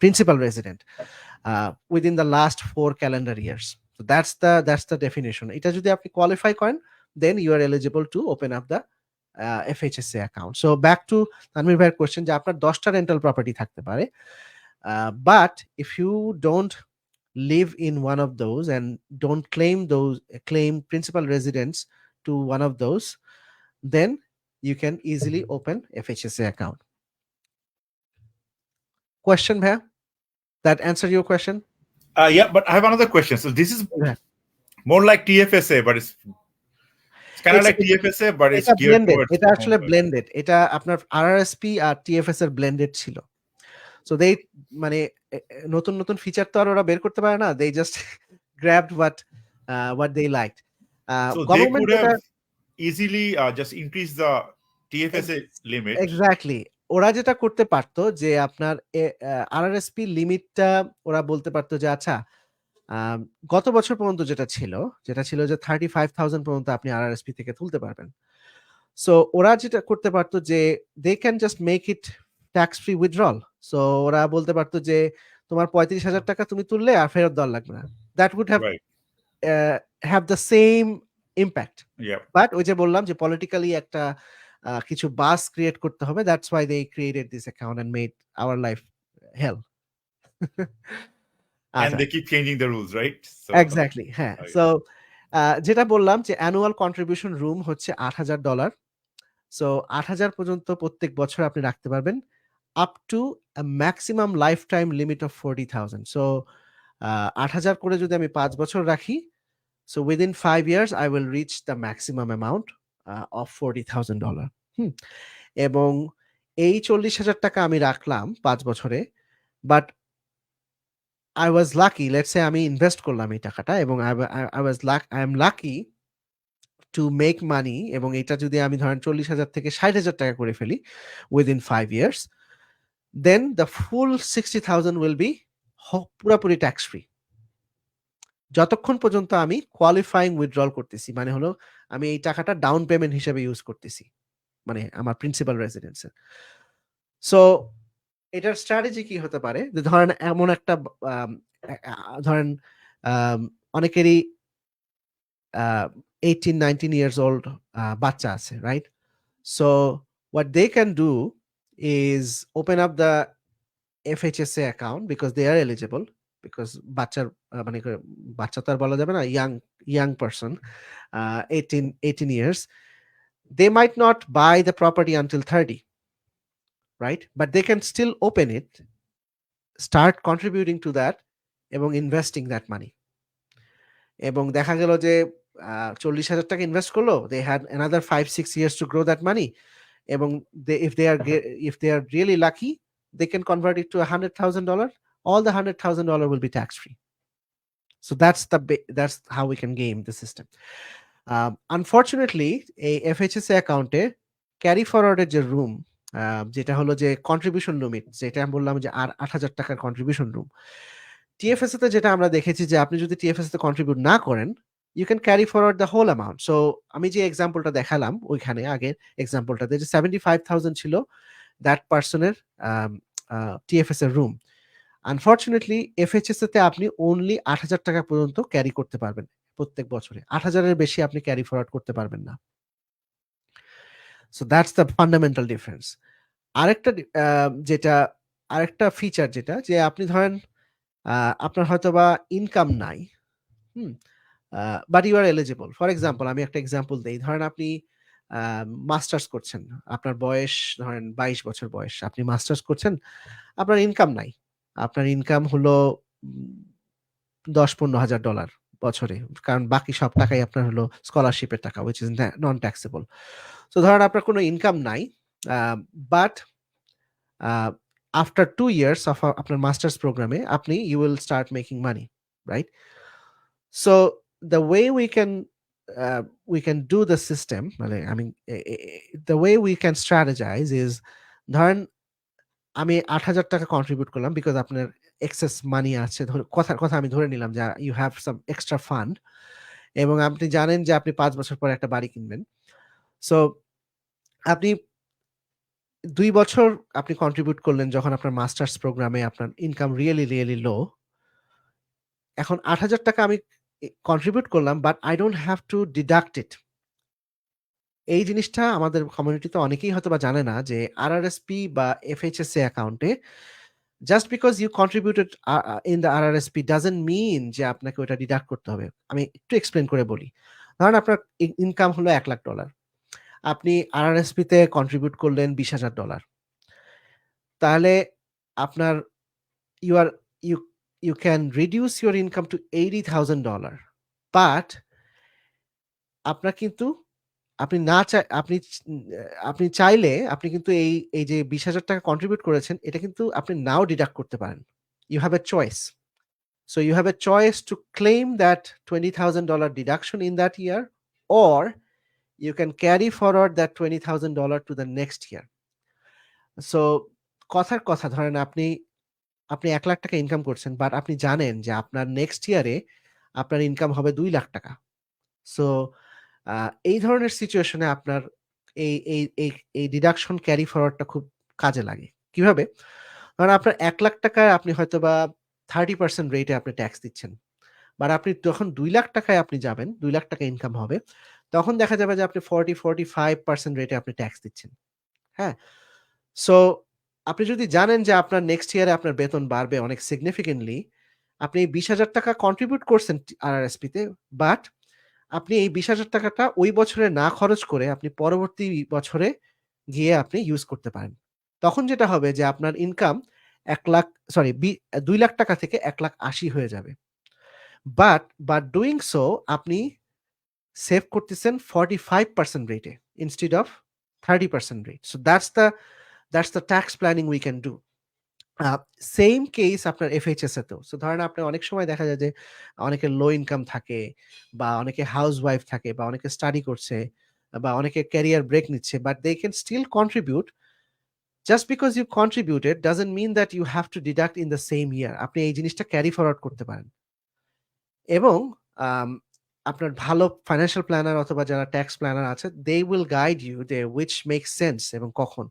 principal resident, within the last 4 calendar years. So that's the definition. এটা যদি আপনি কোয়ালিফাই করেন, then you are eligible to open up the FHSA account. So back to Tanvir bhai's question, যে আপনার 10টা রেন্টাল প্রপার্টি থাকতে পারে, but if you don't live in one of those and don't claim principal residence to one of those, then you can easily open FHSA account. Question bhaiya, that answer your question? Yeah, but I have another question. So this is Yeah. more like TFSA, but it's It's kind of like TFSA, but it's এটা geared ব্লেন্ডেড, towards এটা the আসলে home. ব্লেন্ডেড, এটা আপনার আরআরএসপি আর টিএফএস এর ব্লেন্ডেড ছিল। সো দে মানে নতুন নতুন ফিচার তো আর ওরা বের করতে পারে না, they just grabbed what they liked. So they government could যেটা have easily just increased the TFSA limit. Exactly, ওরা যেটা করতে পারতো যে আপনার আরআরএসপি লিমিটটা ওরা বলতে পারতো যে আচ্ছা গত বছর পর্যন্ত যেটা ছিল যে 35,000 পর্যন্ত আপনি আরআরএসপি থেকে তুলতে পারবেন। সো ওরা যেটা করতে পারতো যে they can just make it tax free withdrawal. So ওরা বলতে পারতো যে তোমার 35,000 টাকা তুমি তুললে আর ফেরত দেওয়ার লাগবে না। That would Right. Have the same impact. Yeah. But ওই যে বললাম যে পলিটিক্যালি একটা কিছু বাস ক্রিয়েট করতে হবে, that's why they created this account and made our life hell. And they keep changing the rules, right? So exactly, হ্যাঁ। Right. সো যেটা বললাম যে অ্যানুয়াল কন্ট্রিবিউশন রুম হচ্ছে $8,000। সো 8,000 পর্যন্ত প্রত্যেক বছর আপনি রাখতে পারবেন, up to a maximum life time limit of 40,000। So 8,000 করে যদি আমি 5 বছর রাখি, so within 5 years I will reach the maximum amount of $40,000। এবং এই 40,000 টাকা আমি রাখলাম 5 বছরে, but I was lucky, let's say আমি ইনভেস্ট করলাম এই টাকাটা এবং I am lucky to make money, এবং এটা যদি আমি ধরেন 40,000 থেকে 60,000 টাকা করে ফেলি within 5 years, then the full 60,000 will be পুরাপুরি ট্যাক্স ফ্রি যতক্ষণ পর্যন্ত আমি কোয়ালিফাইং উইথড্রল করতেছি, মানে হলো আমি এই টাকাটা ডাউন পেমেন্ট হিসেবে ইউজ করতেছি, মানে আমার প্রিন্সিপাল রেসিডেন্সের। সো এটার স্ট্র্যাটেজি কি হতে পারে, যে ধরেন এমন একটা ধরেন অনেকেরই 18-19 ইয়ার্স ওল্ড বাচ্চা আছে, right? So what they can do is open up the FHSA account because they are eligible, because বাচ্চার মানে বাচ্চা তো আর বলা যাবে না, young person, 18 years, they might not buy the property until 30, right? But they can still open it, start contributing to that এবং investing that money, এবং দেখা গেল যে 40,000 টাকা ইনভেস্ট করলো, they had another 5-6 years to grow that money, এবং if they are really lucky, they can convert it to $100,000. All the $100,000 will be tax free. So that's how we can game the system. Unfortunately, a FHSA account carry forward যে রুম, যেটা হলো যে কন্ট্রিবিউশন লিমিট, যেটা আমি বললাম যে আর 8,000 টাকার কন্ট্রিবিউশন রুম, টিএফএস তে যেটা আমরা দেখেছি যে আপনি যদি টিএফএস তে কন্ট্রিবিউট না করেন, you can carry forward the whole amount. So আমি যে এক্সাম্পলটা দেখালাম ওইখানে আগের এক্সাম্পলটাতে যে 75,000 ছিল দ্যাট পার্সনের টিএফএস এর রুম, আনফরচুনেটলি এফএইচএস তে আপনি অনলি 8,000 টাকা পর্যন্ত ক্যারি করতে পারবেন প্রত্যেক বছরে, 8,000 এর বেশি আপনি ক্যারি ফরওয়ার্ড করতে পারবেন না। So that's the fundamental difference. আরেকটা ফিচার যেটা, যে আপনি ধরেন আপনার হয়তোবা ইনকাম নাই, but you are eligible. For example, আমি একটা এক্সাম্পল দেই, ধরেন আপনি মাস্টার্স করছেন, আপনার বয়স ধরেন 22 বছর বয়স, আপনি মাস্টার্স করছেন, আপনার ইনকাম নাই, আপনার ইনকাম হলো $10-15,000 বছরে, কারণ বাকি সব টাকাই আপনার হলো স্কলারশিপের টাকা, which is non taxable. So ধরেন আপনার কোনো ইনকাম নাই, বাট আফটার 2 ইয়ার্স অফ আপনার মাস্টার্স প্রোগ্রামে আপনি you will start making money, right? So the way we can do the system, মানে the way we can strategize is, ধরেন আমি 8,000 টাকা কন্ট্রিবিউট করলাম বিকজ আপনার এক্সেস মানি আছে, কথা আমি ধরে নিলাম যে you have some extra fund, এবং আপনি জানেন যে আপনি 5 বছর পরে একটা বাড়ি কিনবেন। সো আপনি 2 বছর আপনি কন্ট্রিবিউট করলেন যখন আপনার মাস্টার্স প্রোগ্রামে আপনার ইনকাম রিয়েলি লো। এখন 8,000 টাকা আমি কন্ট্রিবিউট করলাম, but I don't have to deduct it. এই জিনিসটা আমাদের কমিউনিটিতে অনেকেই হয়তো বা জানে না, যে আরআরএসপি বা এফএইচএসএ অ্যাকাউন্টে just because you contributed in the RRSP doesn't mean যে আপনাকে ওটা ডিডাক্ট করতে হবে। আমি একটু এক্সপ্লেন করে বলি। ধরেন আপনার ইনকাম হলো $1,00,000, আপনি আরআরএসপি তে কন্ট্রিবিউট করলেন $20,000, তাহলে আপনার you can reduce your income to $80,000, but আপনার কিন্তু আপনি না চাই আপনি চাইলে আপনি কিন্তু এই যে 20,000 টাকা কন্ট্রিবিউট করেছেন, এটা কিন্তু আপনি নাও ডিডাক্ট করতে পারেন। You have a choice. So you have a choice to claim that $20,000 deduction in that year, or you can carry forward that $20,000 to the next year. So কথার কথা ধরেন আপনি ৳1,00,000 ইনকাম করছেন, বাট আপনি জানেন যে আপনার নেক্সট ইয়ারে আপনার ইনকাম হবে ৳2,00,000। সো এই ধরনের সিচুয়েশনে আপনার এই ডিডাকশন ক্যারি ফরওয়ার্ডটা খুব কাজে লাগে। কিভাবে? ধরেন আপনার ৳1,00,000 আপনি হয়তোবা 30% রেটে আপনি ট্যাক্স দিচ্ছেন। বাট আপনি যখন ৳2,00,000 আপনি যাবেন, ৳2,00,000 ইনকাম হবে, তখন দেখা যাবে যে আপনি 40-45% রেটে আপনি ট্যাক্স দিচ্ছেন। হ্যাঁ? সো আপনি যদি জানেন যে আপনার নেক্সট ইয়ারে আপনার বেতন বাড়বে অনেক সিগনিফিক্যান্টলি, আপনি এই ৳20,000 কন্ট্রিবিউট করছেন আরআরএসপি তে, বাট আপনি এই ৳20,000 টা ওই বছরে না খরচ করে আপনি পরবর্তী বছরে গিয়ে আপনি ইউজ করতে পারেন। তখন যেটা হবে যে আপনার ইনকাম ১,০০,০০০ সরি ৳2,00,000 থেকে ১,৮০,০০০ হয়ে যাবে। বাট ডুইং সো আপনি সেভ করতেছেন 45% রেটে instead of 30% rate. So that's the tax planning we can do. Same case আপনার এফএইচএস এতেও। সো ধরেন আপনার অনেক সময় দেখা যায় যে অনেকের লো ইনকাম থাকে, বা অনেকে হাউসওয়াইফ থাকে, বা অনেকে স্টাডি করছে, বা অনেকে ক্যারিয়ার ব্রেক নিচ্ছে, but they can still contribute. Just because you contributed doesn't mean that you have to deduct in the same year. আপনি এই জিনিসটা ক্যারি ফরওয়ার্ড করতে পারেন। এবং আম আপনার ভালো ফাইন্যান্সিয়াল প্ল্যানার অথবা যারা ট্যাক্স প্ল্যানার আছে, they will guide you they which makes sense এবং কখন।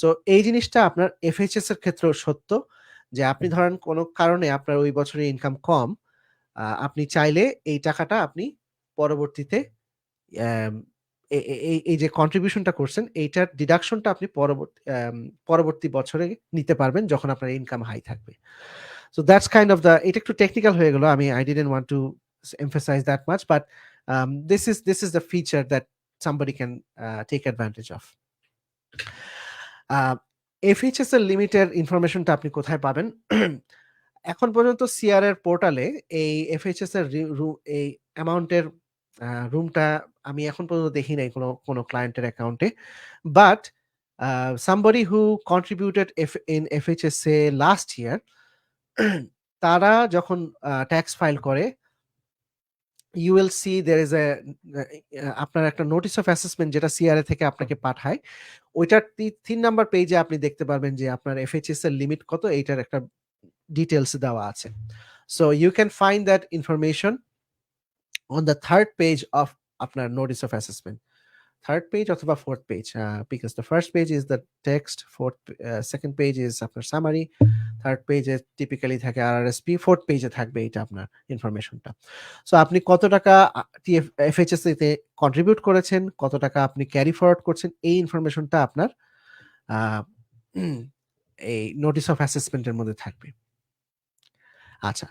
সো এই জিনিসটা আপনার এফএইচএস এর ক্ষেত্রেও সত্য, যে আপনি ধরেন কোনো কারণে আপনার ওই বছরে ইনকাম কম, আপনি চাইলে এই টাকাটা আপনি পরবর্তীতে অ্যাম এ এ এই এই যে কন্ট্রিবিউশনটা করছেন, এইটার ডিডাকশনটা আপনি পরবর্তী বছরে নিতে পারবেন যখন আপনার ইনকাম হাই থাকবে। So that's kind of the, এটা একটু টেকনিক্যাল হয়ে গেল। I didn't want to emphasize that much, but this is the feature that somebody can take advantage of. এফএইচএস এর লিমিটের ইনফরমেশনটা আপনি কোথায় পাবেন? এখন পর্যন্ত সিআর এর পোর্টালে এই এফএইচএস এর এই অ্যামাউন্টের রুমটা আমি এখন পর্যন্ত দেখি নাই কোনো ক্লায়েন্টের অ্যাকাউন্টে। But somebody who contributed in FHSA last year, তারা যখন ট্যাক্স ফাইল করে, you will see there is আপনার একটা নোটিস অফ অ্যাসেসমেন্ট যেটা সিআরএ থেকে আপনাকে পাঠায়। ওইটার ৩ নাম্বার পেজে আপনি দেখতে পারবেন যে আপনার এফএইচএস এর লিমিট কত, এইটার একটা ডিটেইলস দেওয়া আছে। So you can find that information on the third page of আপনার notice of assessment. Third page অথবা fourth page, because the first page is the text, second page is আপনার সামারি, থার্ড পেজে টিপিক্যালি থাকে আরআরএসপি, ফোর্থ পেজে থাকবে এটা আপনার ইনফরমেশনটা। সো আপনি কত টাকা এফএইচএস তে কন্ট্রিবিউট করেছেন, কত টাকা আপনি ক্যারি ফরওয়ার্ড করছেন, এই ইনফরমেশনটা আপনার এই নোটিস অফ অ্যাসেসমেন্টের মধ্যে থাকবে। আচ্ছা,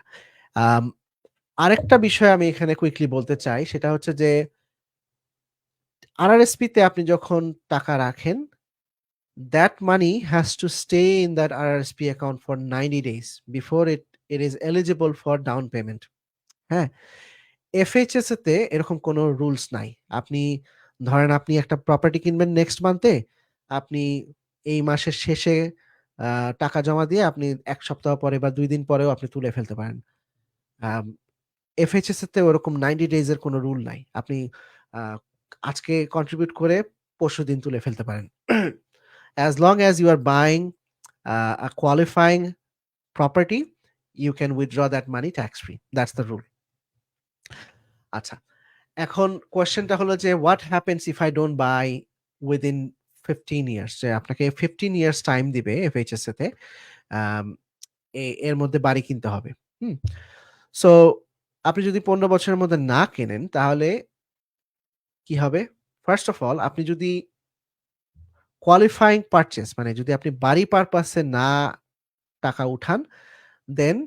আরেকটা বিষয় আমি এখানে কুইকলি বলতে চাই, সেটা হচ্ছে যে আরআরএসপি তে আপনি যখন টাকা রাখেন, that money has to stay in that RRSP account for 90 days before it is eligible for down payment. হ্যাঁ, এফএইচএস তে এরকম কোনো রুলস নাই। আপনি ধরেন আপনি একটা প্রপার্টি কিনবেন নেক্সট মান্থে, আপনি এই মাসের শেষে টাকা জমা দিয়ে আপনি ১ সপ্তাহ পরে বা ২ দিন পরেও আপনি তুলে ফেলতে পারেন। এফএইচএস তে ওরকম 90 ডেজ এর কোনো রুল নাই। আপনি আজকে কন্ট্রিবিউট করে পরশুদিন তুলে ফেলতে পারেন। As long as you are buying a qualifying property, you can withdraw that money tax free. That's the rule. আচ্ছা, এখন কোয়েশ্চেনটা হলো যে what happens if I don't buy within 15 years? যে আপনাকে 15 years টাইম দিবে এফএইচএস তে, এর মধ্যে বাড়ি কিনতে হবে। সো আপনি যদি 15 বছরের মধ্যে না কেনেন, তাহলে কি হবে? ফার্স্ট অফ অল, আপনি যদি কোয়ালিফাইং পারচেজ, মানে যদি আপনি বাড়ি পারপাসে না টাকা উঠান, then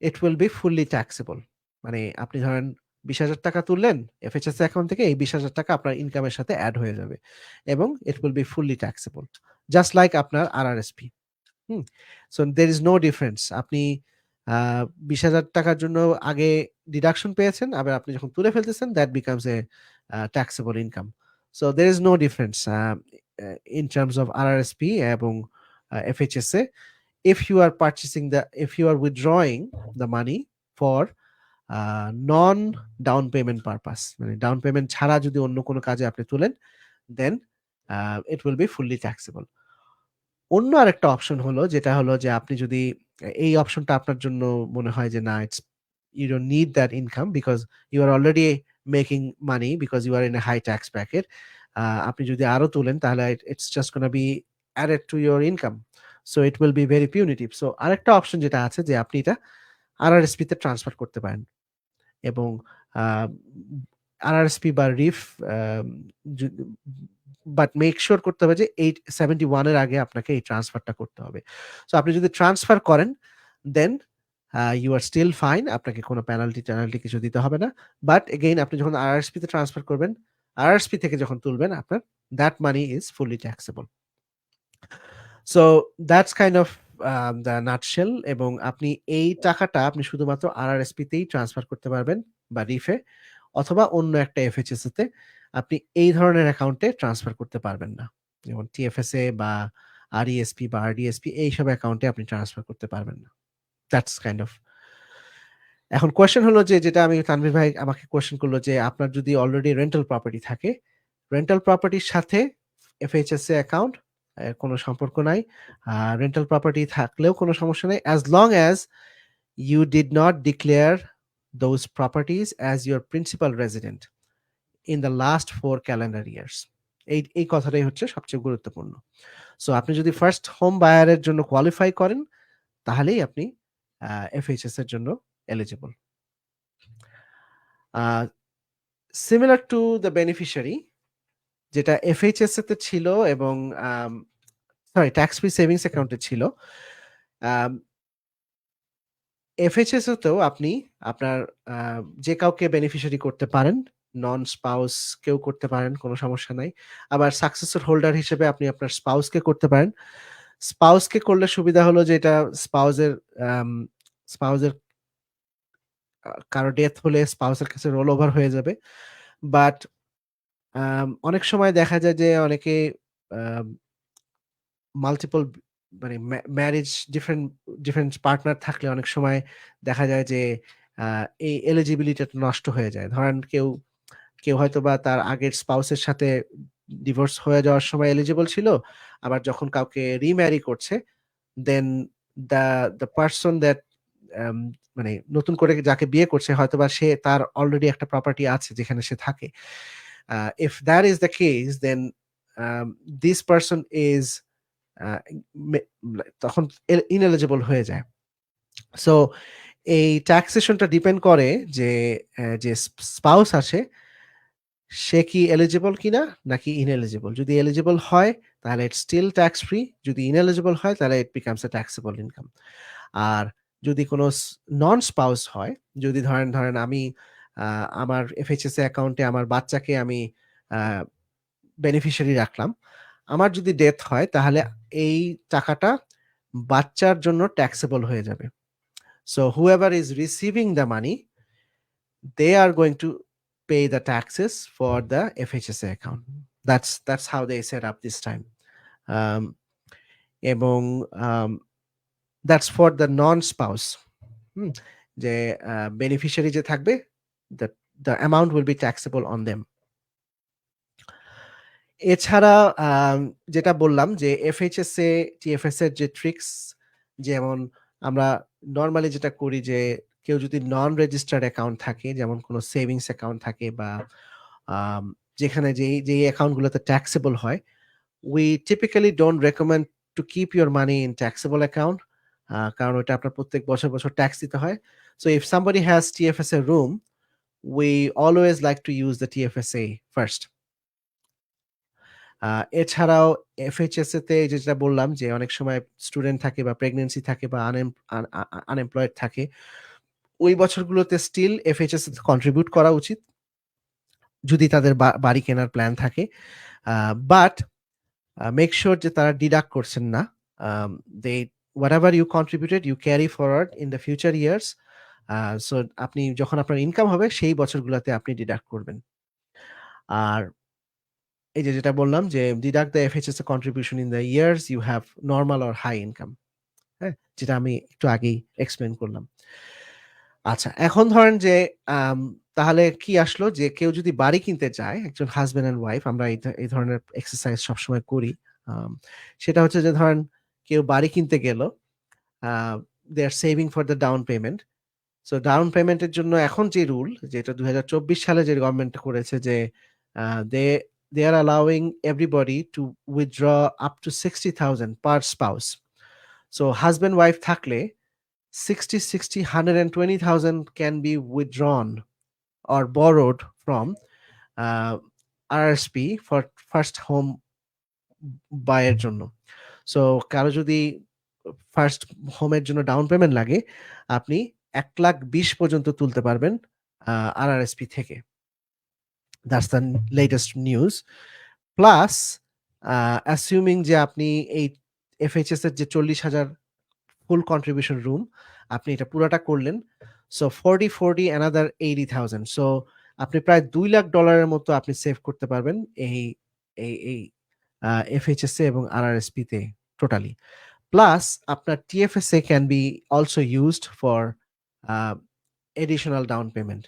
it will be fully taxable. মানে আপনি ধরেন 20,000 টাকা তুললেন এফএইচএস অ্যাকাউন্ট থেকে, এই 20,000 টাকা আপনার ইনকামের সাথে অ্যাড হয়ে যাবে এবং it will be fully taxable, just like আপনার RRSP. So there is no difference. আপনি 20,000 টাকার জন্য আগে ডিডাকশন পেয়েছেন, আবার আপনি যখন তুলে ফেলতেছেন, that becomes a taxable income. So there is no difference in terms of RRSP এবং FHSA. If you are withdrawing the money for non down payment purpose, মানে ডাউন পেমেন্ট ছাড়া যদি অন্য কোনো কাজে আপনি তুলেন, then it will be fully taxable. অন্য আরেকটা অপশন হলো, যেটা হলো যে আপনি যদি এই অপশনটা আপনার জন্য মনে হয় যে না, it's you don't need that income because you are already making money because you are in a high tax bracket, আপনি যদি আরো তুলেন তাহলে it's just gonna be added to your income, so it will be very punitive. So আরেকটা অপশন যেটা আছে যে আপনি এটা আরআরএসপি তে ট্রান্সফার করতে পারেন, এবং আরআরএসপি বা রিফ, বাট মেক শিওর করতে হবে যে 871 এর আগে আপনাকে এই ট্রান্সফারটা করতে হবে। সো আপনি যদি ট্রান্সফার করেন then you are still fine, আপনাকে কোনো পেনাল্টি কিছু দিতে হবে না। বাট এগেইন আপনি যখন আরআরএসপি তে ট্রান্সফার করবেন, আরআরএসপি থেকে যখন তুলবেন আপনার that money is fully taxable. So that's kind of the nutshell. এবং আপনি এই টাকাটা আপনি শুধুমাত্র আরআরএসপি তেই ট্রান্সফার করতে পারবেন বা রিফে, অথবা অন্য একটা এফএইচএস তে আপনি এই ধরনের অ্যাকাউন্টে ট্রান্সফার করতে পারবেন না, যেমন টিএফএসএ বা আরইএসপি বা আরডিএসপি এইসব অ্যাকাউন্টে আপনি ট্রান্সফার করতে পারবেন না। That's kind of. এখন কোয়েশ্চেন হলো যে, যেটা আমি তানভীর ভাই আমাকে কোয়েশ্চেন করলো যে আপনার যদি অলরেডি রেন্টাল প্রপার্টি থাকে, রেন্টাল প্রপার্টির সাথে এফএইচএসএ অ্যাকাউন্ট কোনো সম্পর্ক নাই, রেন্টাল প্রপার্টি থাকলেও কোনো সমস্যা নেই, as long as you did not declare those properties as your principal resident in the last 4 calendar years. এই কথাটাই হচ্ছে সবচেয়ে গুরুত্বপূর্ণ। সো আপনি যদি ফার্স্ট হোম বায়ারের জন্য কোয়ালিফাই করেন তাহলেই আপনি এফএইচএস এর জন্য eligible. Similar to the beneficiary, যেটা এফএইচএস তে ছিল এবং সরি ট্যাক্স ফ্রি সেভিংস অ্যাকাউন্টে ছিল, এফএইচএস তেও আপনি আপনার যে কাউকে বেনিফিশিয়ারি করতে পারেন, নন স্পাউস কেউ করতে পারেন, কোনো সমস্যা নাই। আবার সাকসেসর হোল্ডার হিসেবে আপনি আপনার স্পাউসকে করতে পারেন। স্পাউসকে করলে সুবিধা হলো যে এটা স্পাউসের স্পাউসের কারো ডেথ হলে স্পাউসের কাছে রোল ওভার হয়ে যাবে। বাট অনেক সময় দেখা যায় যে অনেকে মাল্টিপল মানে ম্যারেজ ডিফারেন্ট পার্টনার থাকলে অনেক সময় দেখা যায় যে এই এলিজিবিলিটিটা নষ্ট হয়ে যায়। ধরেন কেউ হয়তো বা তার আগের স্পাউসের সাথে ডিভোর্স হয়ে যাওয়ার সময় এলিজিবল ছিল, আবার যখন কাউকে রিম্যারি করছে দেন দ্য পারসন দ্যাট মানে নতুন করে যাকে বিয়ে করছে হয়তোবা সে তার অলরেডি একটা প্রপার্টি আছে যেখানে সে থাকে। If that is the case then this person is তখন ইনএলিজিবল হয়ে যায়। সো এই ট্যাক্সেশনটা ডিপেন্ড করে যে স্পাউস আছে সে কি এলিজিবল কিনা নাকি ইনএলিজিবল। যদি এলিজিবল হয় তাহলে ইটস স্টিল ট্যাক্স ফ্রি, যদি ইনএলিজিবল হয় তাহলে it becomes a taxable income. আর যদি কোনো নন স্পাউস হয়, যদি ধরেন আমি আমার এফএইচএস অ্যাকাউন্টে আমার বাচ্চাকে আমি বেনিফিশিয়ারি রাখলাম, আমার যদি ডেথ হয় তাহলে এই টাকাটা বাচ্চার জন্য ট্যাক্সেবল হয়ে যাবে। So whoever is receiving the money they are going to pay the taxes for the FHSA account. That's how they set up this time. এবং that's for the non-spouse. যে বেনিফিশিয়ারি যে থাকবে, the amount will be taxable on them. এছাড়া যেটা বললাম যে এফএইচএসএ টিএফএস এর যে ট্রিক্স, যেমন আমরা নর্মালি যেটা করি যে কেউ যদি নন রেজিস্টার্ড অ্যাকাউন্ট থাকে, যেমন কোনো সেভিংস অ্যাকাউন্ট থাকে বা যেখানে যে অ্যাকাউন্টগুলোতে ট্যাক্সেবল হয়, we typically don't recommend to keep your money in taxable account, কারণ ওটা আপনার প্রত্যেক বছর ট্যাক্স দিতে হয়। So if somebody has TFSA room, we always like to use the TFSA first. এছাড়াও এফএইচএসএ তে যেটা বললাম যে অনেক সময় স্টুডেন্ট থাকে বা প্রেগন্যান্সি থাকে বা আনএমপ্লয়েড থাকে, ওই বছরগুলোতে স্টিল এফএইচএসএ তে কন্ট্রিবিউট করা উচিত যদি তাদের বাড়ি কেনার প্ল্যান থাকে। বাট মেক শিওর যে তারা ডিডাক্ট করছেন না। দে whatever you contributed you carry forward in the future years. So আপনি যখন আপনার ইনকাম হবে সেই বছরগুলোতে আপনি ডিডাক্ট করবেন। আর এই যে যেটা বললাম যে deduct the FHSA contribution in the years you have normal or high income, হ্যাঁ, যেটা আমি একটু আগেই এক্সপ্লেন করলাম। আচ্ছা, এখন ধরেন যে তাহলে কি আসলো যে কেউ যদি বাড়ি কিনতে চায়, একজন হাজবেন্ড অ্যান্ড ওয়াইফ, আমরা এই ধরনের এক্সারসাইজ সবসময় করি। সেটা হচ্ছে যে ধরেন কেউ বাড়ি কিনতে গেল, they are saving for the down payment. So down পেমেন্টের জন্য এখন যে রুল, যেটা ২০২৪ সালে যে গভর্নমেন্ট করেছে যে they they are allowing everybody to withdraw up to 60,000 per spouse. So husband wife থাকলে 60, 60, 120,000 can be withdrawn or borrowed from RRSP for first home বায়ের জন্য। সো কারো যদি ফার্স্ট হোমের জন্য ডাউন পেমেন্ট লাগে, আপনি 1,20,000 পর্যন্ত তুলতে পারবেন আরআরএসপি থেকে। That's the latest news. Plus অ্যাসিউমিং যে আপনি এই এফএইচএস এর যে 40,000 ফুল কন্ট্রিবিউশন রুম, আপনি এটা পুরাটা করলেন। সো 40 অ্যানাদার 80,000, সো আপনি প্রায় $2 লাখ মতো আপনি সেভ করতে পারবেন এই এই এই এফএইচএসএ এবং আরআরএসপি তে টোটালি। প্লাস আপনার TFSA can be also used for additional down payment,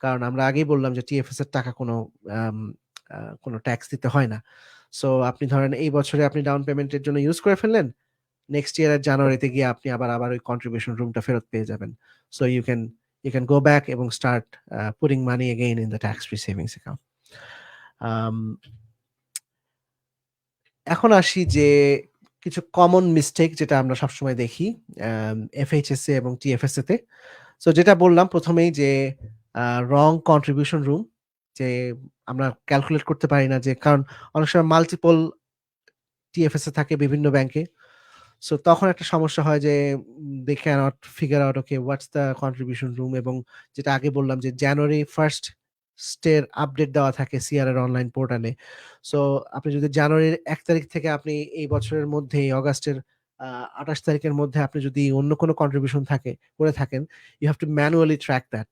কারণ আমরা আগেই বললাম যে টিএফএস এর টাকা কোনো ট্যাক্স দিতে হয় না। সো আপনি ধরেন এই বছরে আপনি ডাউন পেমেন্টের জন্য ইউজ করে ফেললেন, নেক্সট ইয়ারের জানুয়ারিতে গিয়ে আপনি আবার ওই কন্ট্রিবিউশন রুমটা ফেরত পেয়ে যাবেন। So you can go back এবং start putting money again in the tax free savings account. এখন আসি যে কিছু কমন মিস্টেক যেটা আমরা সবসময় দেখি এফএইচএসএ এবং টিএফএসএ তে। সো যেটা বললাম প্রথমেই যে রং কন্ট্রিবিউশন রুম, যে আমরা ক্যালকুলেট করতে পারি না, যে কারণ অনেক সময় মাল্টিপল টিএফএসএ থাকে বিভিন্ন ব্যাংকে। সো তখন একটা সমস্যা হয় যে they can't figure out okay what's the contribution room. এবং যেটা আগে বললাম যে জানুয়ারি 1st এর আপডেট দেওয়া থাকে সিআর এর অনলাইন পোর্টালে। সো আপনি যদি জানুয়ারির 1 তারিখ থেকে আপনি এই বছরের মধ্যে অগাস্টের 28 তারিখের মধ্যে আপনি যদি অন্য কোনো কন্ট্রিবিউশন করে থাকেন, you have to manually track that.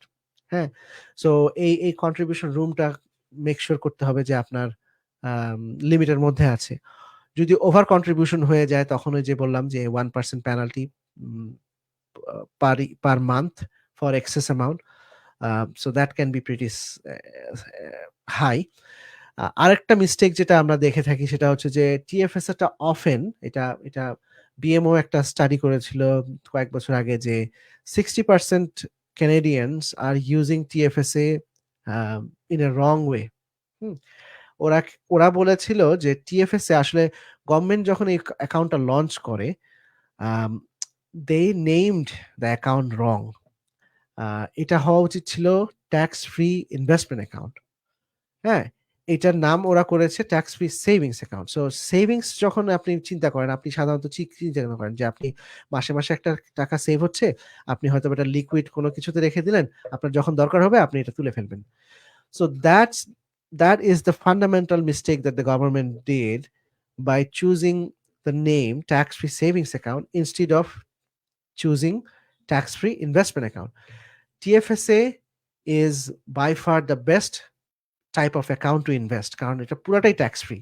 হ্যাঁ, সো এই কন্ট্রিবিউশন রুমটা মেক শিওর করতে হবে যে আপনার লিমিটের মধ্যে আছে। যদি ওভার কন্ট্রিবিউশন হয়ে যায় তখন ওই যে বললাম যে 1% penalty per month for excess amount. So that can be pretty high. আরেকটা মিস্টেক যেটা আমরা দেখে থাকি সেটা হচ্ছে যে টিএফএস টা অফেন, এটা বিএমও একটা স্টাডি করেছিল কয়েক বছর আগে যে 60% Canadians are using TFSA in a wrong way. ওরা বলেছিল যে টিএফএসএ আসলে গভর্নমেন্ট যখন এই অ্যাকাউন্টটা লঞ্চ করে, দে নেমড দ্য অ্যাকাউন্ট রং। এটা হওয়া উচিত ছিল ট্যাক্স ফ্রি ইনভেস্টমেন্ট অ্যাকাউন্ট। হ্যাঁ, এটার নাম ওরা করেছে tax free savings account. So savings যখন আপনি চিন্তা করেন, আপনি সাধারণত চিন্তা করেন যে আপনি মাসে মাসে একটা টাকা সেভ হচ্ছে, আপনি হয়তো এটা লিকুইড কোনো কিছুতে রেখে দিলেন, আপনার যখন দরকার হবে আপনি এটা তুলে ফেলবেন। So that is the fundamental mistake that the government did by choosing the name tax-free savings account instead of choosing tax-free investment account. TFSA is by far the best type of account to invest, কারণ এটা পুরাটাই ট্যাক্স ফ্রি।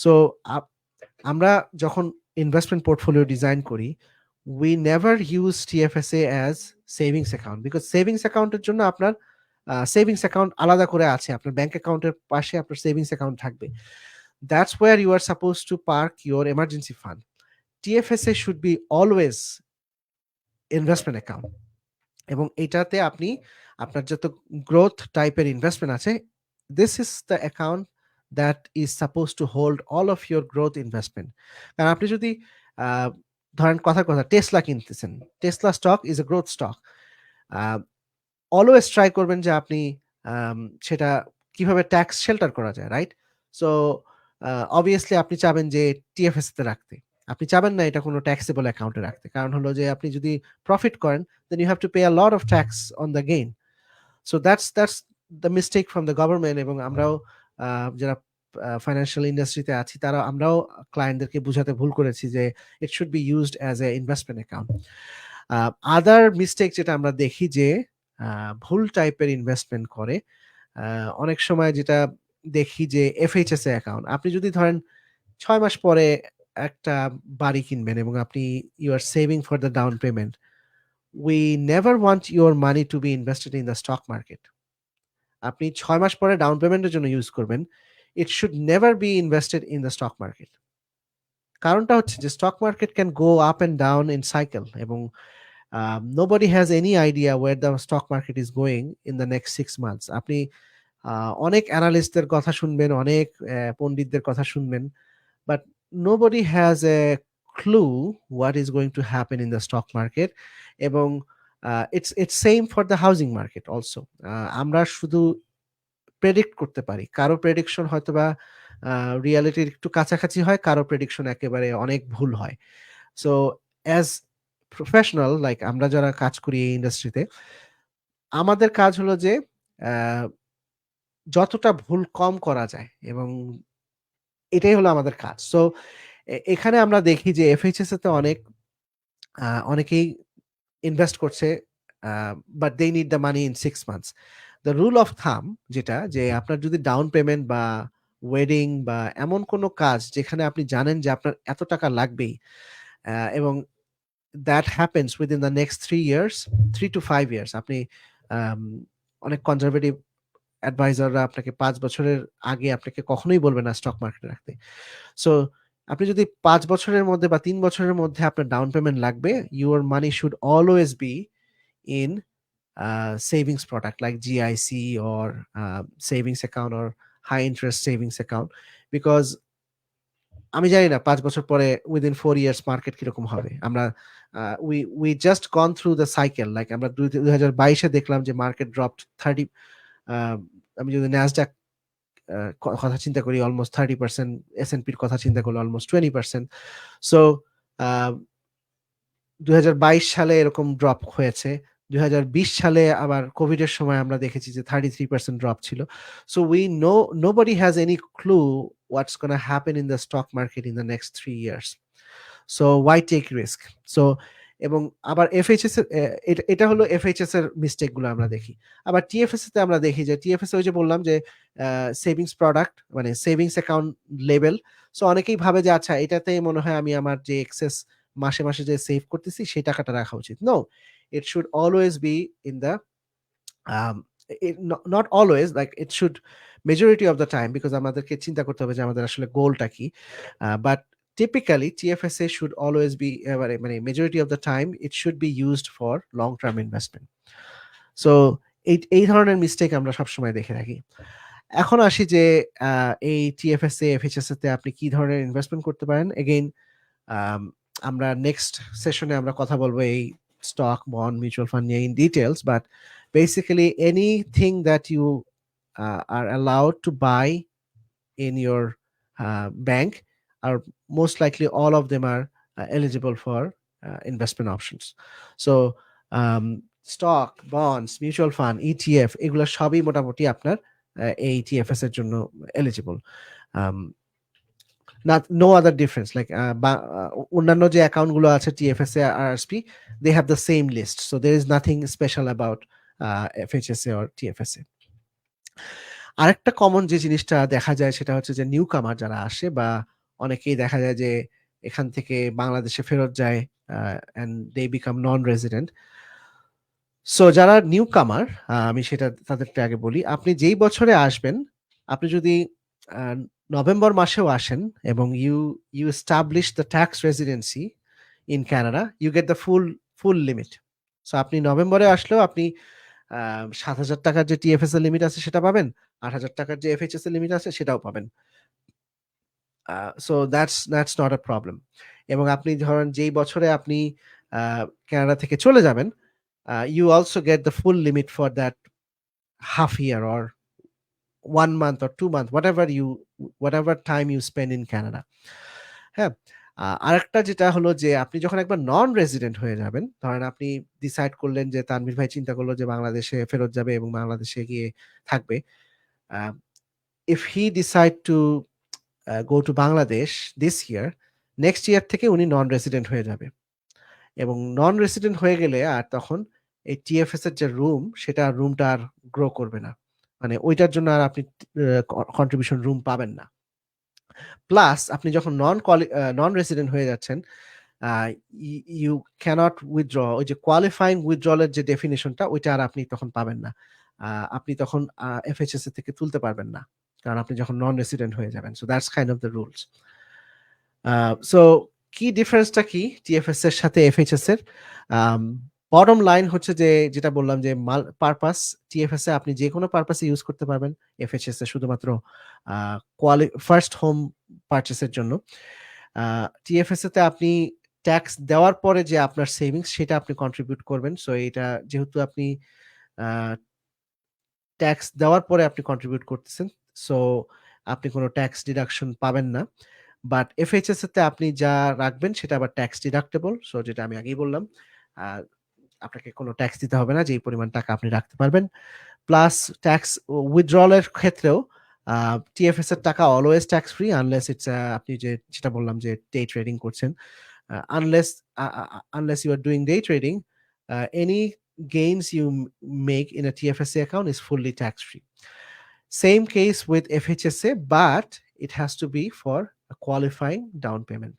সো আমরা যখন ইনভেস্টমেন্ট পোর্টফোলিও ডিজাইন করি, we never use TFSA as savings account, because savings অ্যাকাউন্টের জন্য আপনার সেভিংস অ্যাকাউন্ট আলাদা করে আছে, আপনার ব্যাংক অ্যাকাউন্টের পাশে আপনার সেভিংস অ্যাকাউন্ট থাকবে। That's where you are suppose to park your emergency fund. TFSA should be always investment account, এবং এটাতে আপনি আপনার যত গ্রোথ টাইপের ইনভেস্টমেন্ট আছে, this is the account that is suppose to hold all of your growth investment. কারণ আপনি যদি ধরেন কথা টেসলা কিনতেছেন, Tesla stock is a growth stock, always try করবেন যে আপনি সেটা কিভাবে ট্যাক্স শেল্টার করা যায়, রাইট? সো অবভিয়াসলি আপনি চাবেন যে টিএফএস তে রাখতে, আপনি চাবেন না এটা কোনো ট্যাক্সেবল অ্যাকাউন্টে রাখতে। কারণ হলো যে আপনি যদি প্রফিট করেন, then you have to pay a lot of tax on the gain. So that's the mistake from the government. এবং আমরাও যারা ফাইন্যান্সিয়াল ইন্ডাস্ট্রিতে আছি, আমরাও ক্লায়েন্টদেরকে বুঝাতে ভুল করেছি যে it should be used as a investment account. Other mistake যেটা আমরা দেখি যে ভুল টাইপের ইনভেস্টমেন্ট করে, অনেক সময় যেটা দেখি যে এফএইচএসএ অ্যাকাউন্ট, আপনি যদি ধরেন 6 মাস পরে একটা বাড়ি কিনবেন এবং আপনি you are saving for the down payment, we never want your money to be invested in the stock market. আপনি 6 মাস পরে ডাউন পেমেন্টের জন্য ইউজ করবেন, it should never be invested in the stock market. কারণটা হচ্ছে যে stock market can go up and down in cycle, এবং nobody has any idea where the stock market is going in the next 6 months. আপনি অনেক অ্যানালিস্টদের কথা শুনবেন, অনেক পণ্ডিতদের কথা শুনবেন, but nobody has a clue what is going to happen in the stock market. এবং it's same for the housing market also. আমরা শুধু প্রেডিক্ট করতে পারি, কারো প্রেডিকশন হয়তো বা রিয়ালিটির একটু কাছাকাছি হয়, কারো প্রেডিকশন একেবারে অনেক ভুল হয়। সো অ্যাজ প্রফেশনাল, লাইক আমরা যারা কাজ করি এই ইন্ডাস্ট্রিতে, আমাদের কাজ হলো যে যতটা ভুল কম করা যায়, এবং এটাই হলো আমাদের কাজ। সো এখানে আমরা দেখি যে এফএইচএস তে অনেকেই ইনভেস্ট করছে, but they need the money in 6 months. The rule of thumb যেটা, যে আপনার যদি ডাউন পেমেন্ট বা ওয়েডিং বা এমন কোনো কাজ যেখানে আপনি জানেন যে আপনার এত টাকা লাগবেই, এবং that happens within the next 3 years, 3 to 5 years, আপনি অনেক কনজারভেটিভ অ্যাডভাইজাররা আপনাকে 5 বছরের আগে আপনাকে কখনোই বলবে না স্টক মার্কেটে রাখতে। সো আপনি যদি 5 বছরের মধ্যে বা 3 বছরের মধ্যে আপনার ডাউন পেমেন্ট লাগবে, your money should always be in savings product like GIC or savings account or high interest savings account, because আমি জানি না 5 বছর পরে উইদিন 4 ইয়ার্স মার্কেট কিরকম হবে। আমরা we just gone through the cycle, like আমরা 2022-এ দেখলাম যে মার্কেট ড্রপড 30, আমি যদি ন্যাসডাক কথা চিন্তা করি অলমোস্ট 30%, এসএনপির কথা চিন্তা করলে অলমোস্ট 20%। সো 2022 সালে এরকম ড্রপ হয়েছে, 2020 সালে আবার কোভিডের সময় আমরা দেখেছি যে 33% ড্রপ ছিল। So we know nobody has any clue what's gonna happen in the stock market in the next 3 years. So why take risk? So এবং আবার এফএইচএস এর এটা হলো এফএইচএস এর মিস্টেক গুলো আমরা দেখি। আবার টিএফএস তে আমরা দেখি যে টিএফএস ওই যে বললাম যে সেভিংস প্রোডাক্ট, মানে সেভিংস অ্যাকাউন্ট লেভেল। সো অনেকেই ভাবে যে আচ্ছা এটাতে মনে হয় আমি আমার যে এক্সেস মাসে মাসে যে সেভ করতেছি সেই টাকাটা রাখা উচিত। No, it should always be in the not always, like it should majority of the time, because আমাদেরকে চিন্তা করতে হবে যে আমাদের আসলে গোলটা কি, but typically TFSA should always be মানে majority of the time it should be used for long term investment. So এই ধরনের মিস্টেক আমরা সবসময় দেখে থাকি। এখন আসি যে এই টিএফএসএ এফএইচএসএ তে আপনি কি ধরনের ইনভেস্টমেন্ট করতে পারেন। এগেইন আমরা নেক্সট সেশনে আমরা কথা বলবো এই stock, bond, mutual fund in details, but basically anything that you are allowed to buy in your bank are most likely all of them are eligible for investment options. So stock, bonds, mutual fund, ETF এগুলো সবই মোটামুটি আপনার এই TFS এর জন্য eligible. Not no other difference, like অন্যান্য যে অ্যাকাউন্ট গুলো আছে টিএফএসএ RSP, they have the same list, so there is nothing special about FHSA or TFSA. আরেকটা কমন যে জিনিসটা দেখা যায় সেটা হচ্ছে যে নিউ কামার যারা আসে, বা অনেকেই দেখা যায় যে এখান থেকে বাংলাদেশে ফেরত যায় and they become non-resident. So যারা নিউ কামার, আমি সেটা তাদেরকে আগে বলি, আপনি যেই বছরে আসবেন, আপনি যদি নভেম্বর মাসেও আসেন এবং you establish the tax residency in Canada, you get the full limit. So আপনি নভেম্বরে আসলেও আপনি 7,000 টাকার যে টিএফএস এর লিমিট আছে সেটা পাবেন, 8,000 টাকার যে এফএইচএস এর লিমিট আছে সেটাও পাবেন। So that's not a problem. এবং আপনি ধরেন যেই বছরে আপনি কানাডা থেকে চলে যাবেন, you also get the full limit for that half year or 1 month or 2 months, whatever time you spend in Canada. হ্যাঁ, আরেকটা যেটা হলো যে আপনি যখন একবার নন রেসিডেন্ট হয়ে যাবেন, ধরেন আপনি ডিসাইড করলেন যে তানভীর ভাই চিন্তা করলো যে বাংলাদেশে ফেরত যাবে এবং বাংলাদেশে গিয়ে থাকবে, if he decide to go to Bangladesh this year, next year থেকে উনি নন রেসিডেন্ট হয়ে যাবে, এবং নন রেসিডেন্ট হয়ে গেলে আর তখন এই টিএফএস এর যে রুমটা আর গ্রো করবে না, মানে ওইটার জন্য আর আপনি কন্ট্রিবিউশন রুম পাবেন না। প্লাস আপনি যখন নন রেসিডেন্ট হয়ে যাচ্ছেন, ইউ ক্যানট উইথড্র, ওই যে কোয়ালিফাইং উইথড্রলের যে ডেফিনেশনটা ওইটা আর আপনি তখন পাবেন না। আপনি তখন এফএইচএস থেকে তুলতে পারবেন না, কারণ আপনি যখন নন রেসিডেন্ট হয়ে যাবেন। So that's kind of the rules. So কি ডিফারেন্সটা কি টিএফএস এর সাথে এফএইচএস এর? বটম লাইন হচ্ছে যে যেটা বললাম যে পারপাস, টিএফএস এ আপনি যে কোনো পারপাসে ইউজ করতে পারবেন, এফএইচএস এ শুধুমাত্র ফার্স্ট হোম পারচেসের জন্য। টিএফএস তে আপনি ট্যাক্স দেওয়ার পরে যে আপনার সেভিংস সেটা আপনি কন্ট্রিবিউট করবেন। সো এটা যেহেতু আপনি ট্যাক্স দেওয়ার পরে আপনি কন্ট্রিবিউট করতেছেন, সো আপনি কোনো ট্যাক্স ডিডাকশন পাবেন না। বাট এফএইচএস তে আপনি যা রাখবেন সেটা আবার ট্যাক্স ডিডাক্টেবল। সো যেটা আমি আগেই বললাম, আপনাকে কোনো ট্যাক্স দিতে হবে না, যেই পরিমাণ টাকা আপনি রাখতে পারবেন। প্লাস ট্যাক্স উইথড্রলের ক্ষেত্রেও টিএফএস এর টাকা always tax free, unless it's আপনি যেটা বললাম যে ডে ট্রেডিং করছেন। Unless you are doing day trading, any gains you make in a TFSA account is fully tax free. Same case with FHSA, but it has to be for a qualifying down payment.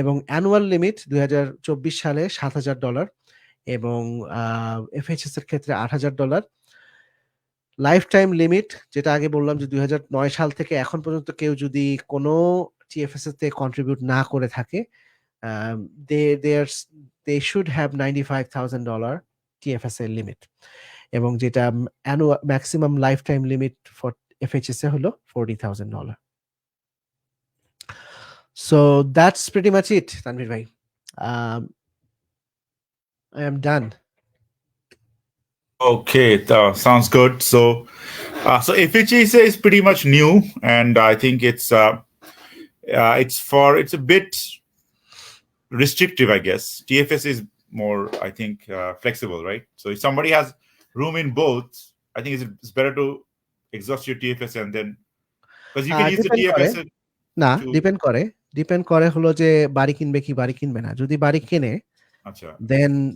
এবং অ্যানুয়াল লিমিট 2024 সালে $7,000 এবং এফএইচএস এর ক্ষেত্রে $8,000। লাইফ টাইম লিমিট, যেটা আগে বললাম যে 2009 সাল থেকে এখন পর্যন্ত কেউ যদি কোনো টিএফএস তে কন্ট্রিবিউট না করে থাকে, they should have $95,000 TFSA limit, এবং যেটা maximum life time limit for FHSA হলো $40,000. So that's pretty much it, Tanvir bhai. I am done. Okay, sounds good. So FHSA is pretty much new, and I think it's a bit restrictive, I guess. TFS is more, I think, flexible, right? So if somebody has room in both, I think it's better to exhaust your TFS and then, because you can use the TFS. না, ডিপেন্ড করে হলো যে বাড়ি কিনবে কি বাড়ি কিনবে না। যদি বাড়ি কিনে, আচ্ছা,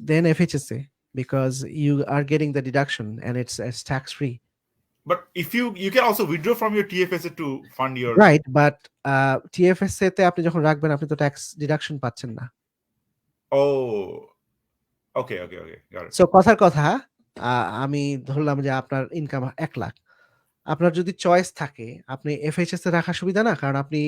then FHSA, because you are getting the deduction and it's tax free. But if you can also withdraw from your TFSA to fund your right, but TFSA তে আপনি যখন রাখবেন আপনি তো ট্যাক্স ডিডাকশন পাচ্ছেন না। Oh, okay, got it. So কথার কথা, আমি ধরলাম যে আপনার ইনকাম 1 লাখ, আপনার যদি চয়েস থাকে আপনি এফএইচএস এ রাখার সুবিধা না, কারণ আপনি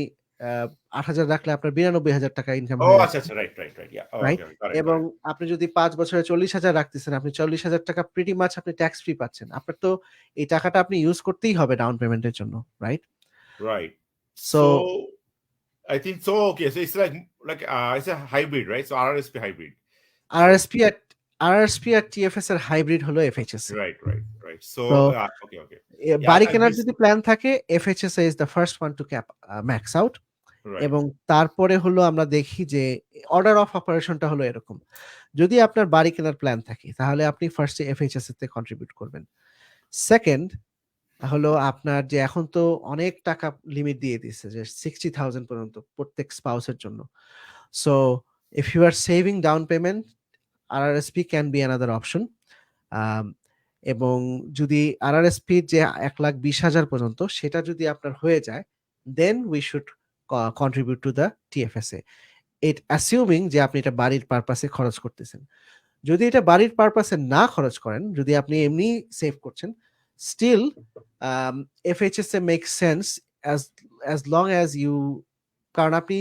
8,000 রাখলে আপনার 92,000 টাকা ইনকাম হয়ে যাচ্ছে। আচ্ছা, রাইট, yeah. রাইট, এবং আপনি যদি 5 বছরে 40,000 রাখতেছেন, আপনি 40,000 টাকা প্রিটি মাচ আপনি ট্যাক্স ফ্রি পাচ্ছেন। আপনার তো এই টাকাটা আপনি ইউজ করতেই হবে ডাউন পেমেন্টের জন্য, right? So I think so. Okay, so it's like it's a hybrid, right? So RRSP hybrid. RRSP R TFS এর হাইব্রিড হলো এফএইচএসএ। Right. So okay. বাড়ি কেনার যদি প্ল্যান থাকে, FHSA is the first one to cap max out. এবং তারপরে হলো আমরা দেখি যে অর্ডার অফ অপারেশনটা হলো এরকম। যদি আপনার বাড়ি কেনার প্ল্যান থাকে তাহলে আপনি ফার্স্টে এফএইচএসএ তে কন্ট্রিবিউট করবেন। সেকেন্ড হলো আপনার যে এখন তো অনেক টাকা লিমিট দিয়ে দিচ্ছে যে 60,000 পর্যন্ত প্রত্যেক স্পাউসের জন্য। So if you are saving down payment, RRSP can be another option. এবং যদি RRSP যে 1,20,000 পর্যন্ত সেটা যদি আপনার হয়ে যায়, then we should contribute to the TFSA, it assuming যে আপনি এটা বাড়ির পারপাসে খরচ করতেছেন। যদি এটা বাড়ির পারপাসে না খরচ করেন, যদি আপনি এমনি সেভ করছেন, still FHSA makes sense as long as you, কারণ আপনি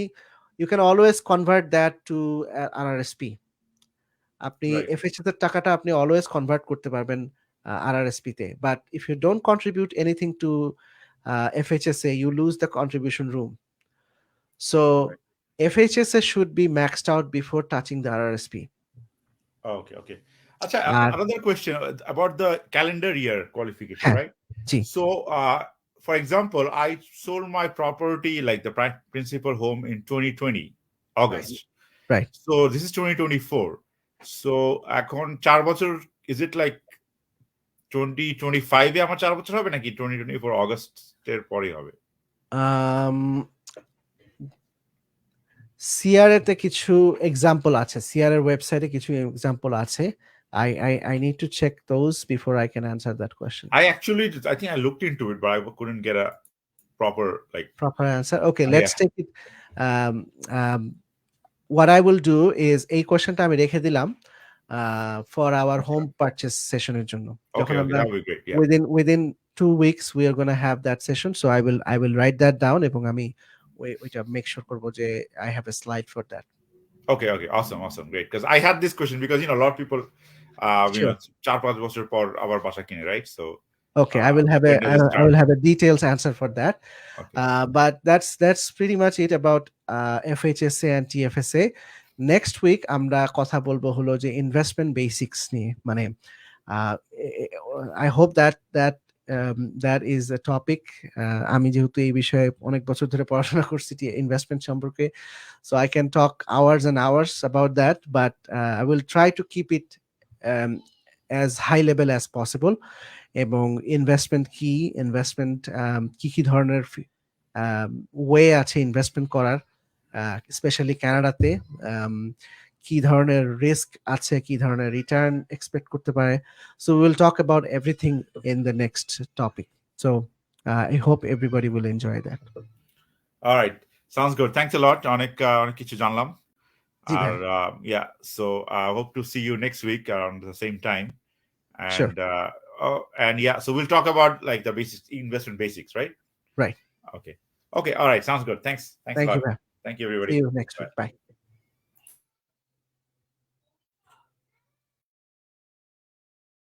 you can always convert that to RRSP. আপনি FHSA এর টাকাটা আপনি অলওয়েজ কনভার্ট করতে পারবেন RRSP তে, but if you don't contribute anything to FHSA, you lose the contribution room. So FHSA should be maxed out before touching the RRSP. Okay. Acha, another question about the calendar year qualification, right? So, for example, I sold my property, like the principal home, in 2020 August. Right. So this is 2024. So এখন 4 বছর, is it like 2025 এ আমার 4 বছর হবে নাকি 2024 অগস্টের পরে হবে? সিআর এতে কিছু এক্সাম্পল আছে, সিআর এর ওয়েবসাইটে কিছু এক্সাম্পল আছে, I need to check those before I can answer that question. I think I looked into it, but I couldn't get a proper like. Proper answer. Okay, Yeah. let's take it. Um, um, what I will do is এই কোশ্চেনটা আমি রেখে দিলাম for our home purchase session এর জন্য। যখন Okay, আমরা that would be great. Yeah. within 2 weeks we are going to have that session, so I will write that down এবং আমি ওইটা make sure করব যে I have a slide for that. Okay, awesome, great. Because I had this question because a lot of people, Sure. 4-5 বছর পর আবার বাসা কিনে, right? So Okay, I will have when does it I start? will have a details answer for that. Okay. But that's pretty much it about FHSA and TFSA. Next week আমরা কথা বলবো হলো যে ইনভেস্টমেন্ট বেসিক্স নিয়ে, মানে I hope that is a topic. আমি যেহেতু এই বিষয়ে অনেক বছর ধরে পড়াশোনা করছি ইনভেস্টমেন্ট সম্পর্কে, so I can talk hours and hours about that, but I will try to keep it as high level as possible. এবং ইনভেস্টমেন্ট কি কি ধরনের ওয়ে আছে ইনভেস্টমেন্ট করার, স্পেশালি কানাডাতে কি ধরনের রিস্ক আছে, কি ধরনের রিটার্ন এক্সপেক্ট করতে পারে। So will talk about everything in the next topic. So I hope everybody will enjoy that. All right, sounds good. Thanks a lot. অনেক কিছু জানলাম। জি ভাই। Yeah, so I hope to see you next week around the same time. Sure. And yeah, so we'll talk about like the basics, investment basics, right? Right. Okay, all right, sounds good. Thanks a Thank lot. you, man. Thank you, everybody. See you next week. Bye.